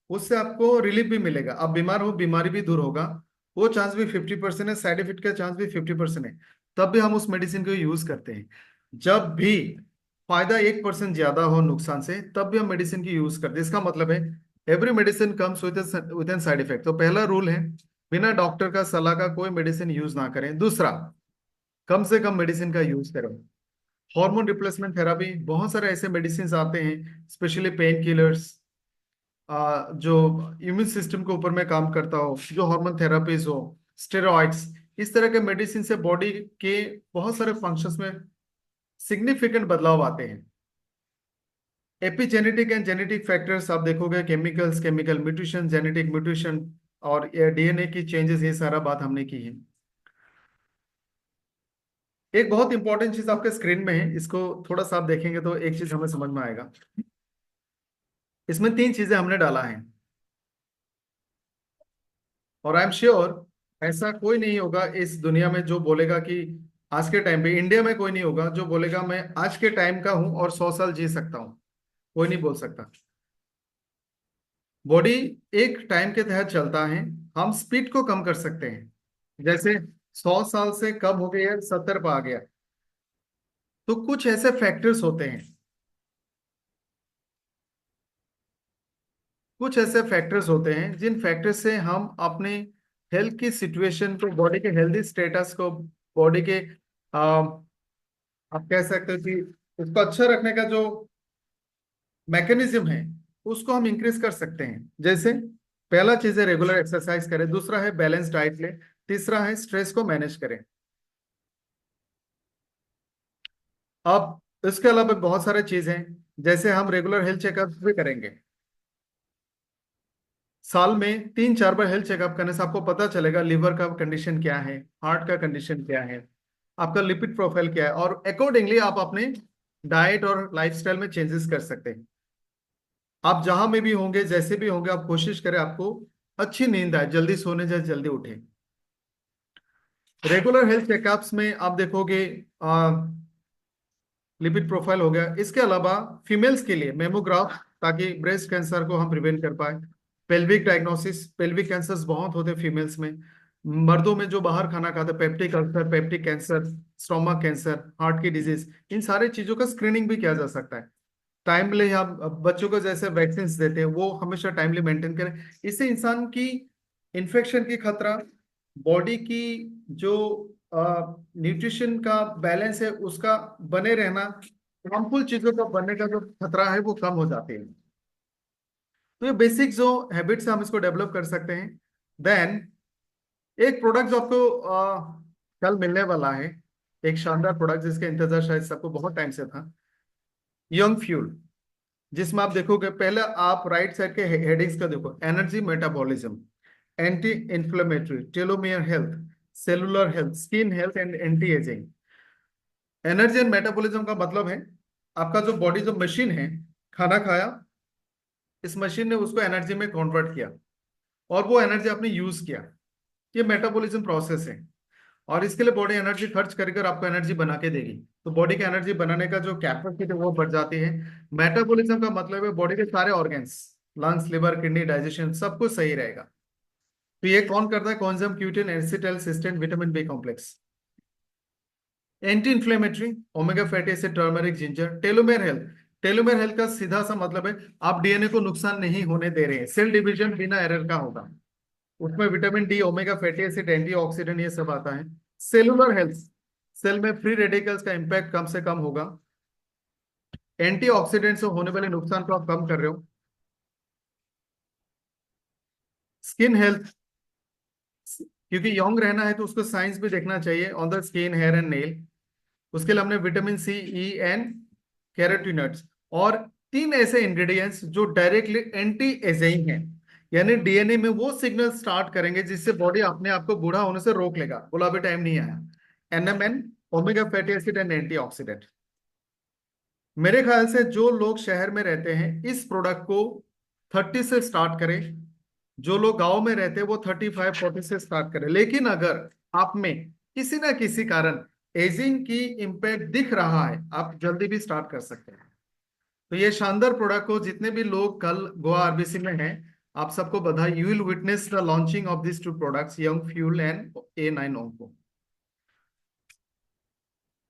उससे आपको रिलीफ भी मिलेगा, आप बीमार हो बीमारी भी दूर होगा, वो चांस भी 50% है, साइड इफेक्ट का चांस भी 50% है, तब भी हम उस मेडिसिन को यूज करते हैं। जब भी फायदा 1% ज्यादा हो नुकसान से, तब भी हम मेडिसिन की यूज करते हैं। इसका मतलब है every medicine comes with an side effect. तो पहला रूल है, बिना डॉक्टर का सलाह का कोई मेडिसिन यूज ना करें। दूसरा, कम से कम मेडिसिन का यूज करें। हार्मोन रिप्लेसमेंट थेरापी, बहुत सारे ऐसे मेडिसिन आते हैं, स्पेशली पेन किलर्स, जो इम्यून सिस्टम के ऊपर में काम करता हो, जो हार्मोन थेरापीज हो, स्टेरॉइड्स, इस तरह के मेडिसिन से बॉडी के बहुत सारे फंक्शंस में सिग्निफिकेंट बदलाव आते हैं। एपिजेनेटिक एंड जेनेटिक फैक्टर्स आप देखोगे, chemicals, chemical mutation, genetic mutation, और डीएनए की चेंजेस, ये सारा बात हमने की है। एक बहुत इंपॉर्टेंट चीज आपके स्क्रीन में है, इसको थोड़ा सा आप देखेंगे तो एक चीज हमें समझ में आएगा। इसमें तीन चीजें हमने डाला है, और आई एम श्योर ऐसा कोई नहीं होगा इस दुनिया में जो बोलेगा कि आज के टाइम पे इंडिया में कोई नहीं होगा जो बोलेगा मैं आज के टाइम का हूं और 100 साल जी सकता हूं। कोई नहीं बोल सकता। बॉडी एक टाइम के तहत चलता है, हम स्पीड को कम कर सकते हैं। जैसे 100 साल से कम हो गया, 70 पे आ गया, तो कुछ ऐसे फैक्टर्स होते हैं, कुछ ऐसे फैक्टर्स होते हैं जिन फैक्टर से हम अपने हेल्थ की सिचुएशन को, बॉडी के हेल्दी स्टेटस को, बॉडी के आप कह सकते हो कि उसको अच्छा रखने का जो मैकेनिज्म है उसको हम इंक्रीज कर सकते हैं। जैसे पहला चीज है रेगुलर एक्सरसाइज करें, दूसरा है बैलेंस डाइट ले, तीसरा है स्ट्रेस को मैनेज करें। अब इसके अलावा बहुत सारे चीजें हैं, जैसे हम रेगुलर हेल्थ चेकअप भी करेंगे। साल में 3-4 बार हेल्थ चेकअप करने से आपको पता चलेगा लिवर का कंडीशन क्या है, हार्ट का कंडीशन क्या है, आपका लिपिड प्रोफाइल क्या है, और अकॉर्डिंगली आप अपने डाइट और लाइफस्टाइल में चेंजेस कर सकते हैं। आप जहां में भी होंगे, जैसे भी होंगे, आप कोशिश करें आपको अच्छी नींद आए, जल्दी सोने जाए, जल्दी उठे। रेगुलर हेल्थ चेकअप्स में आप देखोगे लिपिड प्रोफाइल हो गया, इसके अलावा फीमेल्स के लिए मेमोग्राफ, ताकि ब्रेस्ट कैंसर को हम प्रिवेंट कर पाए। पेल्विक डायग्नोसिस, पेल्विक कैंसर्स बहुत होते हैं फीमेल्स में। मर्दों में जो बाहर खाना खाते हैं, peptic ulcer, peptic cancer, stomach cancer, heart की डिजीज, इन सारे चीजों का स्क्रीनिंग भी किया जा सकता है। टाइमली हम बच्चों को जैसे वैक्सीन देते हैं वो हमेशा टाइमली मेंटेन करें। इससे इंसान की इन्फेक्शन की खतरा, बॉडी की जो न्यूट्रिशन का बैलेंस है उसका बने रहना, हार्मफुल चीजों का बनने का जो खतरा है वो कम हो जाते हैं। तो ये बेसिक जो हैबिट्स हम इसको डेवलप कर सकते हैं। देन एक प्रोडक्ट जो आपको कल मिलने वाला है, एक शानदार प्रोडक्ट जिसका इंतजार शायद सबको बहुत टाइम से था, यंग फ्यूल, जिसमें आप देखोगे, पहले आप राइट साइड के हेडिंग्स का देखो, energy, metabolism, anti inflammatory, telomere health, cellular health, skin health and anti ageing. Energy and metabolism का मतलब है आपका जो बॉडी जो मशीन है, खाना खाया, इस मशीन ने उसको एनर्जी में कन्वर्ट किया, और वो एनर्जी आपने यूज किया, ये मेटाबॉलिज्म प्रोसेस है। और इसके लिए बॉडी एनर्जी खर्च करके आपको एनर्जी बना के देगी, तो बॉडी की एनर्जी बनाने का जो कैपेसिटी वो बढ़ जाती है। मेटाबॉलिज्म का मतलब है बॉडी के सारे organs lungs, liver, kidney, digestion सब कुछ सही रहेगा। तो ये कौन करता है? Coenzyme Q ten acetylcysteine vitamin B complex. Anti inflammatory, omega fatty acid, turmeric, ginger. Telomere health, telomere health का सीधा सा मतलब है आप डीएनए को नुकसान नहीं होने दे रहे हैं, सेल डिवीजन बिना एरर का होगा। उसमें vitamin D, omega fatty acid, antioxidant ये सब आता है। सेलुलर हेल्थ, सेल में फ्री रेडिकल्स का इंपैक्ट कम से कम होगा। एंटीऑक्सीडेंट से होने वाले नुकसान को आप कम कर रहे हो। स्किन हेल्थ, क्योंकि यंग रहना है तो उसको साइंस भी देखना चाहिए on the skin, hair and nail. उसके लिए हमने vitamin C, E and carotenoids और तीन ऐसे इंग्रेडिएंट्स जो डायरेक्टली एंटी एजिंग हैं, यानी डीएनए में वो सिग्नल स्टार्ट करेंगे जिससे बॉडी अपने आप को बूढ़ा होने से रोक लेगा, बोला अभी टाइम नहीं आया। NMN, omega fatty acid and antioxidant. मेरे ख्याल से जो लोग शहर में रहते हैं इस प्रोडक्ट को 30 से स्टार्ट करें, जो लोग गांव में रहते हैं वो 35-40 से स्टार्ट करें। लेकिन अगर आप में किसी ना किसी कारण एजिंग की इम्पैक्ट दिख रहा है, आप जल्दी भी स्टार्ट कर सकते हैं। तो ये शानदार प्रोडक्ट को जितने भी लोग कल गोवा आरबीसी में हैं, आप सबको बधाई। You will witness the launching of this two products, young fuel and A9 onco.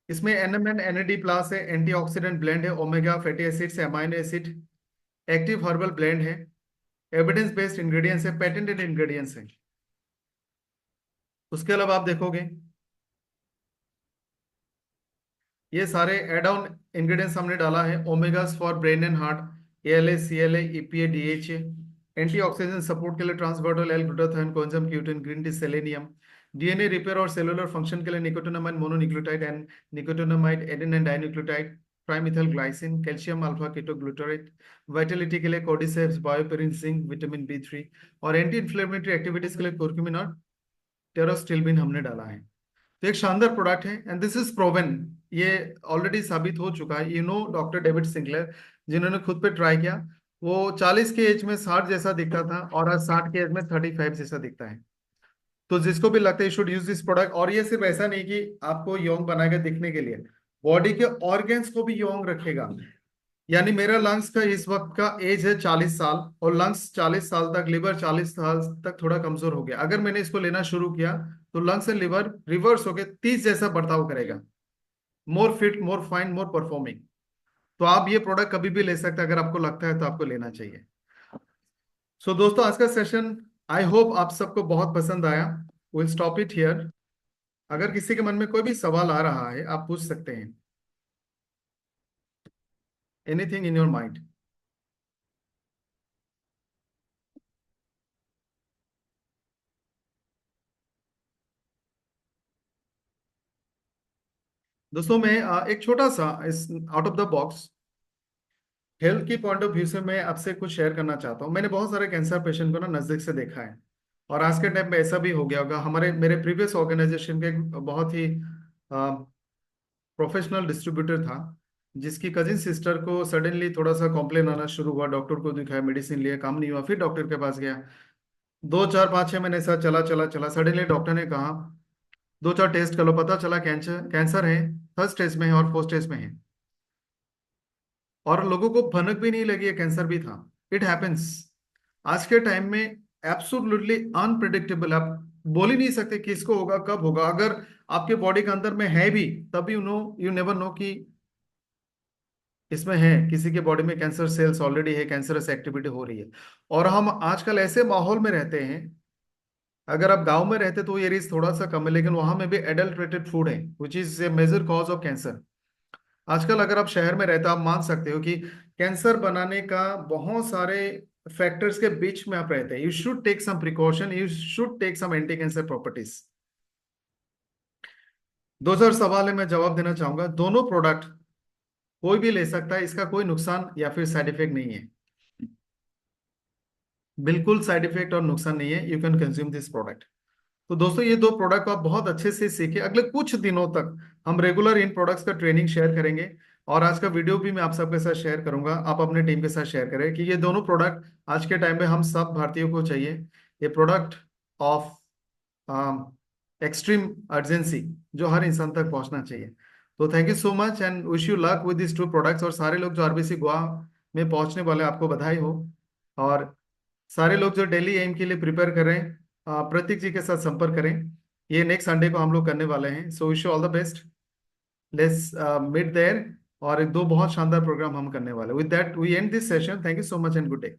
इसमें एनएमएन एनएडी प्लस है, एंटीऑक्सीडेंट ब्लेंड है, omega fatty acids, amino acid, active herbal blend है, एविडेंस बेस्ड इंग्रेडिएंट्स है, पेटेंटेड इंग्रेडिएंट्स है। उसके अलावा आप देखोगे ये सारे एड ऑन इंग्रेडिएंट्स हमने डाला है। Omegas for brain and heart, ALA, CLA, EPA, DHA। Antioxidant support के लिए trans resveratrol, L glutathione, coenzyme Q ten, green tea, selenium. DNA repair और सेलुलर फंक्शन के लिए nicotinamide mononucleotide and nicotinamide adenine dinucleotide, trimethyl glycine, calcium alpha ketoglutarate. Vitality के लिए कोर्डिसेप्स, बायोपेरिन, zinc, vitamin B3 और anti inflammatory activities के लिए कुर्कुमिन और टेरोस्टिल्बिन हमने डाला है। तो एक शानदार प्रोडक्ट है एंड दिस इज प्रोवन। ये ऑलरेडी साबित हो चुका है। डॉक्टर डेविड सिंकलर, जिन्होंने खुद पे ट्राई किया, वो 40 के एज में 60 जैसा दिखता था और आज 60 के एज में 35 जैसा दिखता है। तो जिसको भी लगता है शुड यूज दिस प्रोडक्ट। और ये सिर्फ ऐसा नहीं कि आपको यंग बनाएगा दिखने के लिए, बॉडी के ऑर्गन्स को भी यंग रखेगा। यानी मेरा लंग्स का इस वक्त का एज है 40 साल, और लंग्स 40 साल तक, लिवर 40 साल तक थोड़ा कमजोर हो गया। अगर मैंने इसको लेना शुरू किया तो लंग्स एंड लिवर रिवर्स होके 30 जैसा बर्ताव करेगा, मोर फिट, मोर फाइन, मोर परफॉर्मिंग। तो आप ये प्रोडक्ट कभी भी ले सकते हैं, अगर आपको लगता है तो आपको लेना चाहिए। सो दोस्तों, आज का सेशन आई होप आप सबको बहुत पसंद आया। Will stop it here. अगर किसी के मन में कोई भी सवाल आ रहा है आप पूछ सकते हैं, एनीथिंग इन योर माइंड। दोस्तों मैं एक छोटा सा इस out of the box health की पॉइंट ऑफ व्यू से मैं आपसे कुछ शेयर करना चाहता हूँ। मैंने बहुत सारे कैंसर पेशेंट को ना नजदीक से देखा है, और आज के टाइम पे ऐसा भी हो गया होगा। हमारे मेरे प्रीवियस ऑर्गेनाइजेशन के एक बहुत ही प्रोफेशनल डिस्ट्रीब्यूटर था, जिसकी कजिन सिस्टर को सडनली थोड़ा सा कॉम्प्लेन आना शुरू हुआ। डॉक्टर को दिखाया, मेडिसिन लिया, काम नहीं हुआ, फिर डॉक्टर के पास गया। 2 4 5 6 महीने ऐसा चला चला चला, सडनली डॉक्टर ने कहा 2 4 टेस्ट कर लो, पता चला कैंसर कैंसर है, थर्ड स्टेज में है और फोर्थ स्टेज में है। और लोगों को भनक भी नहीं लगी है कैंसर भी था। It happens. आज के टाइम में एब्सोल्युटली अनप्रिडिक्टेबल, आप बोल ही नहीं सकते किसको होगा, कब होगा। अगर आपके बॉडी के अंदर में है भी, तभी यू नेवर नो कि इसमें है, किसी के बॉडी में कैंसर सेल्स ऑलरेडी है, कैंसरस एक्टिविटी हो रही है। और हम आजकल ऐसे माहौल में रहते हैं, अगर आप गांव में रहते तो ये रिस्क थोड़ा सा कम है, लेकिन वहां में भी एडल्ट्रेटेड फूड है which is a major cause of cancer. आजकल अगर आप शहर में रहते हो, आप मान सकते हो कि कैंसर बनाने का बहुत सारे फैक्टर्स के बीच में आप रहते हैं। You should take some precaution, you should take some anti cancer properties. 2000 सवाल है, मैं जवाब देना चाहूंगा। दोनों प्रोडक्ट कोई भी ले सकता है, इसका कोई नुकसान या फिर साइड इफेक्ट नहीं है। बिल्कुल साइड इफेक्ट और नुकसान नहीं है। You can consume this product. तो दोस्तों, ये दो प्रोडक्ट आप बहुत अच्छे से सीखे। अगले कुछ दिनों तक हम रेगुलर इन प्रोडक्ट्स का ट्रेनिंग शेयर करेंगे, और आज का वीडियो भी मैं आप सबके साथ शेयर करूंगा। आप अपने टीम के साथ शेयर करें कि ये दोनों प्रोडक्ट आज के टाइम में हम सब भारतीयों को चाहिए। ये प्रोडक्ट ऑफ एक्सट्रीम अर्जेंसी जो हर इंसान तक पहुंचना चाहिए। तो thank you so much and wish you luck with this two products. और सारे लोग जो आरबीसी गोवा में पहुंचने वाले हैं, आपको बधाई हो। और सारे लोग जो दिल्ली एम के लिए प्रिपेयर कर रहे हैं, प्रतीक जी के साथ संपर्क करें। ये नेक्स्ट संडे को हम लोग करने वाले हैं। So wish you all the best. Let's meet there. और एक दो बहुत शानदार प्रोग्राम हम करने वाले। With that we end this session. Thank you so much and good day.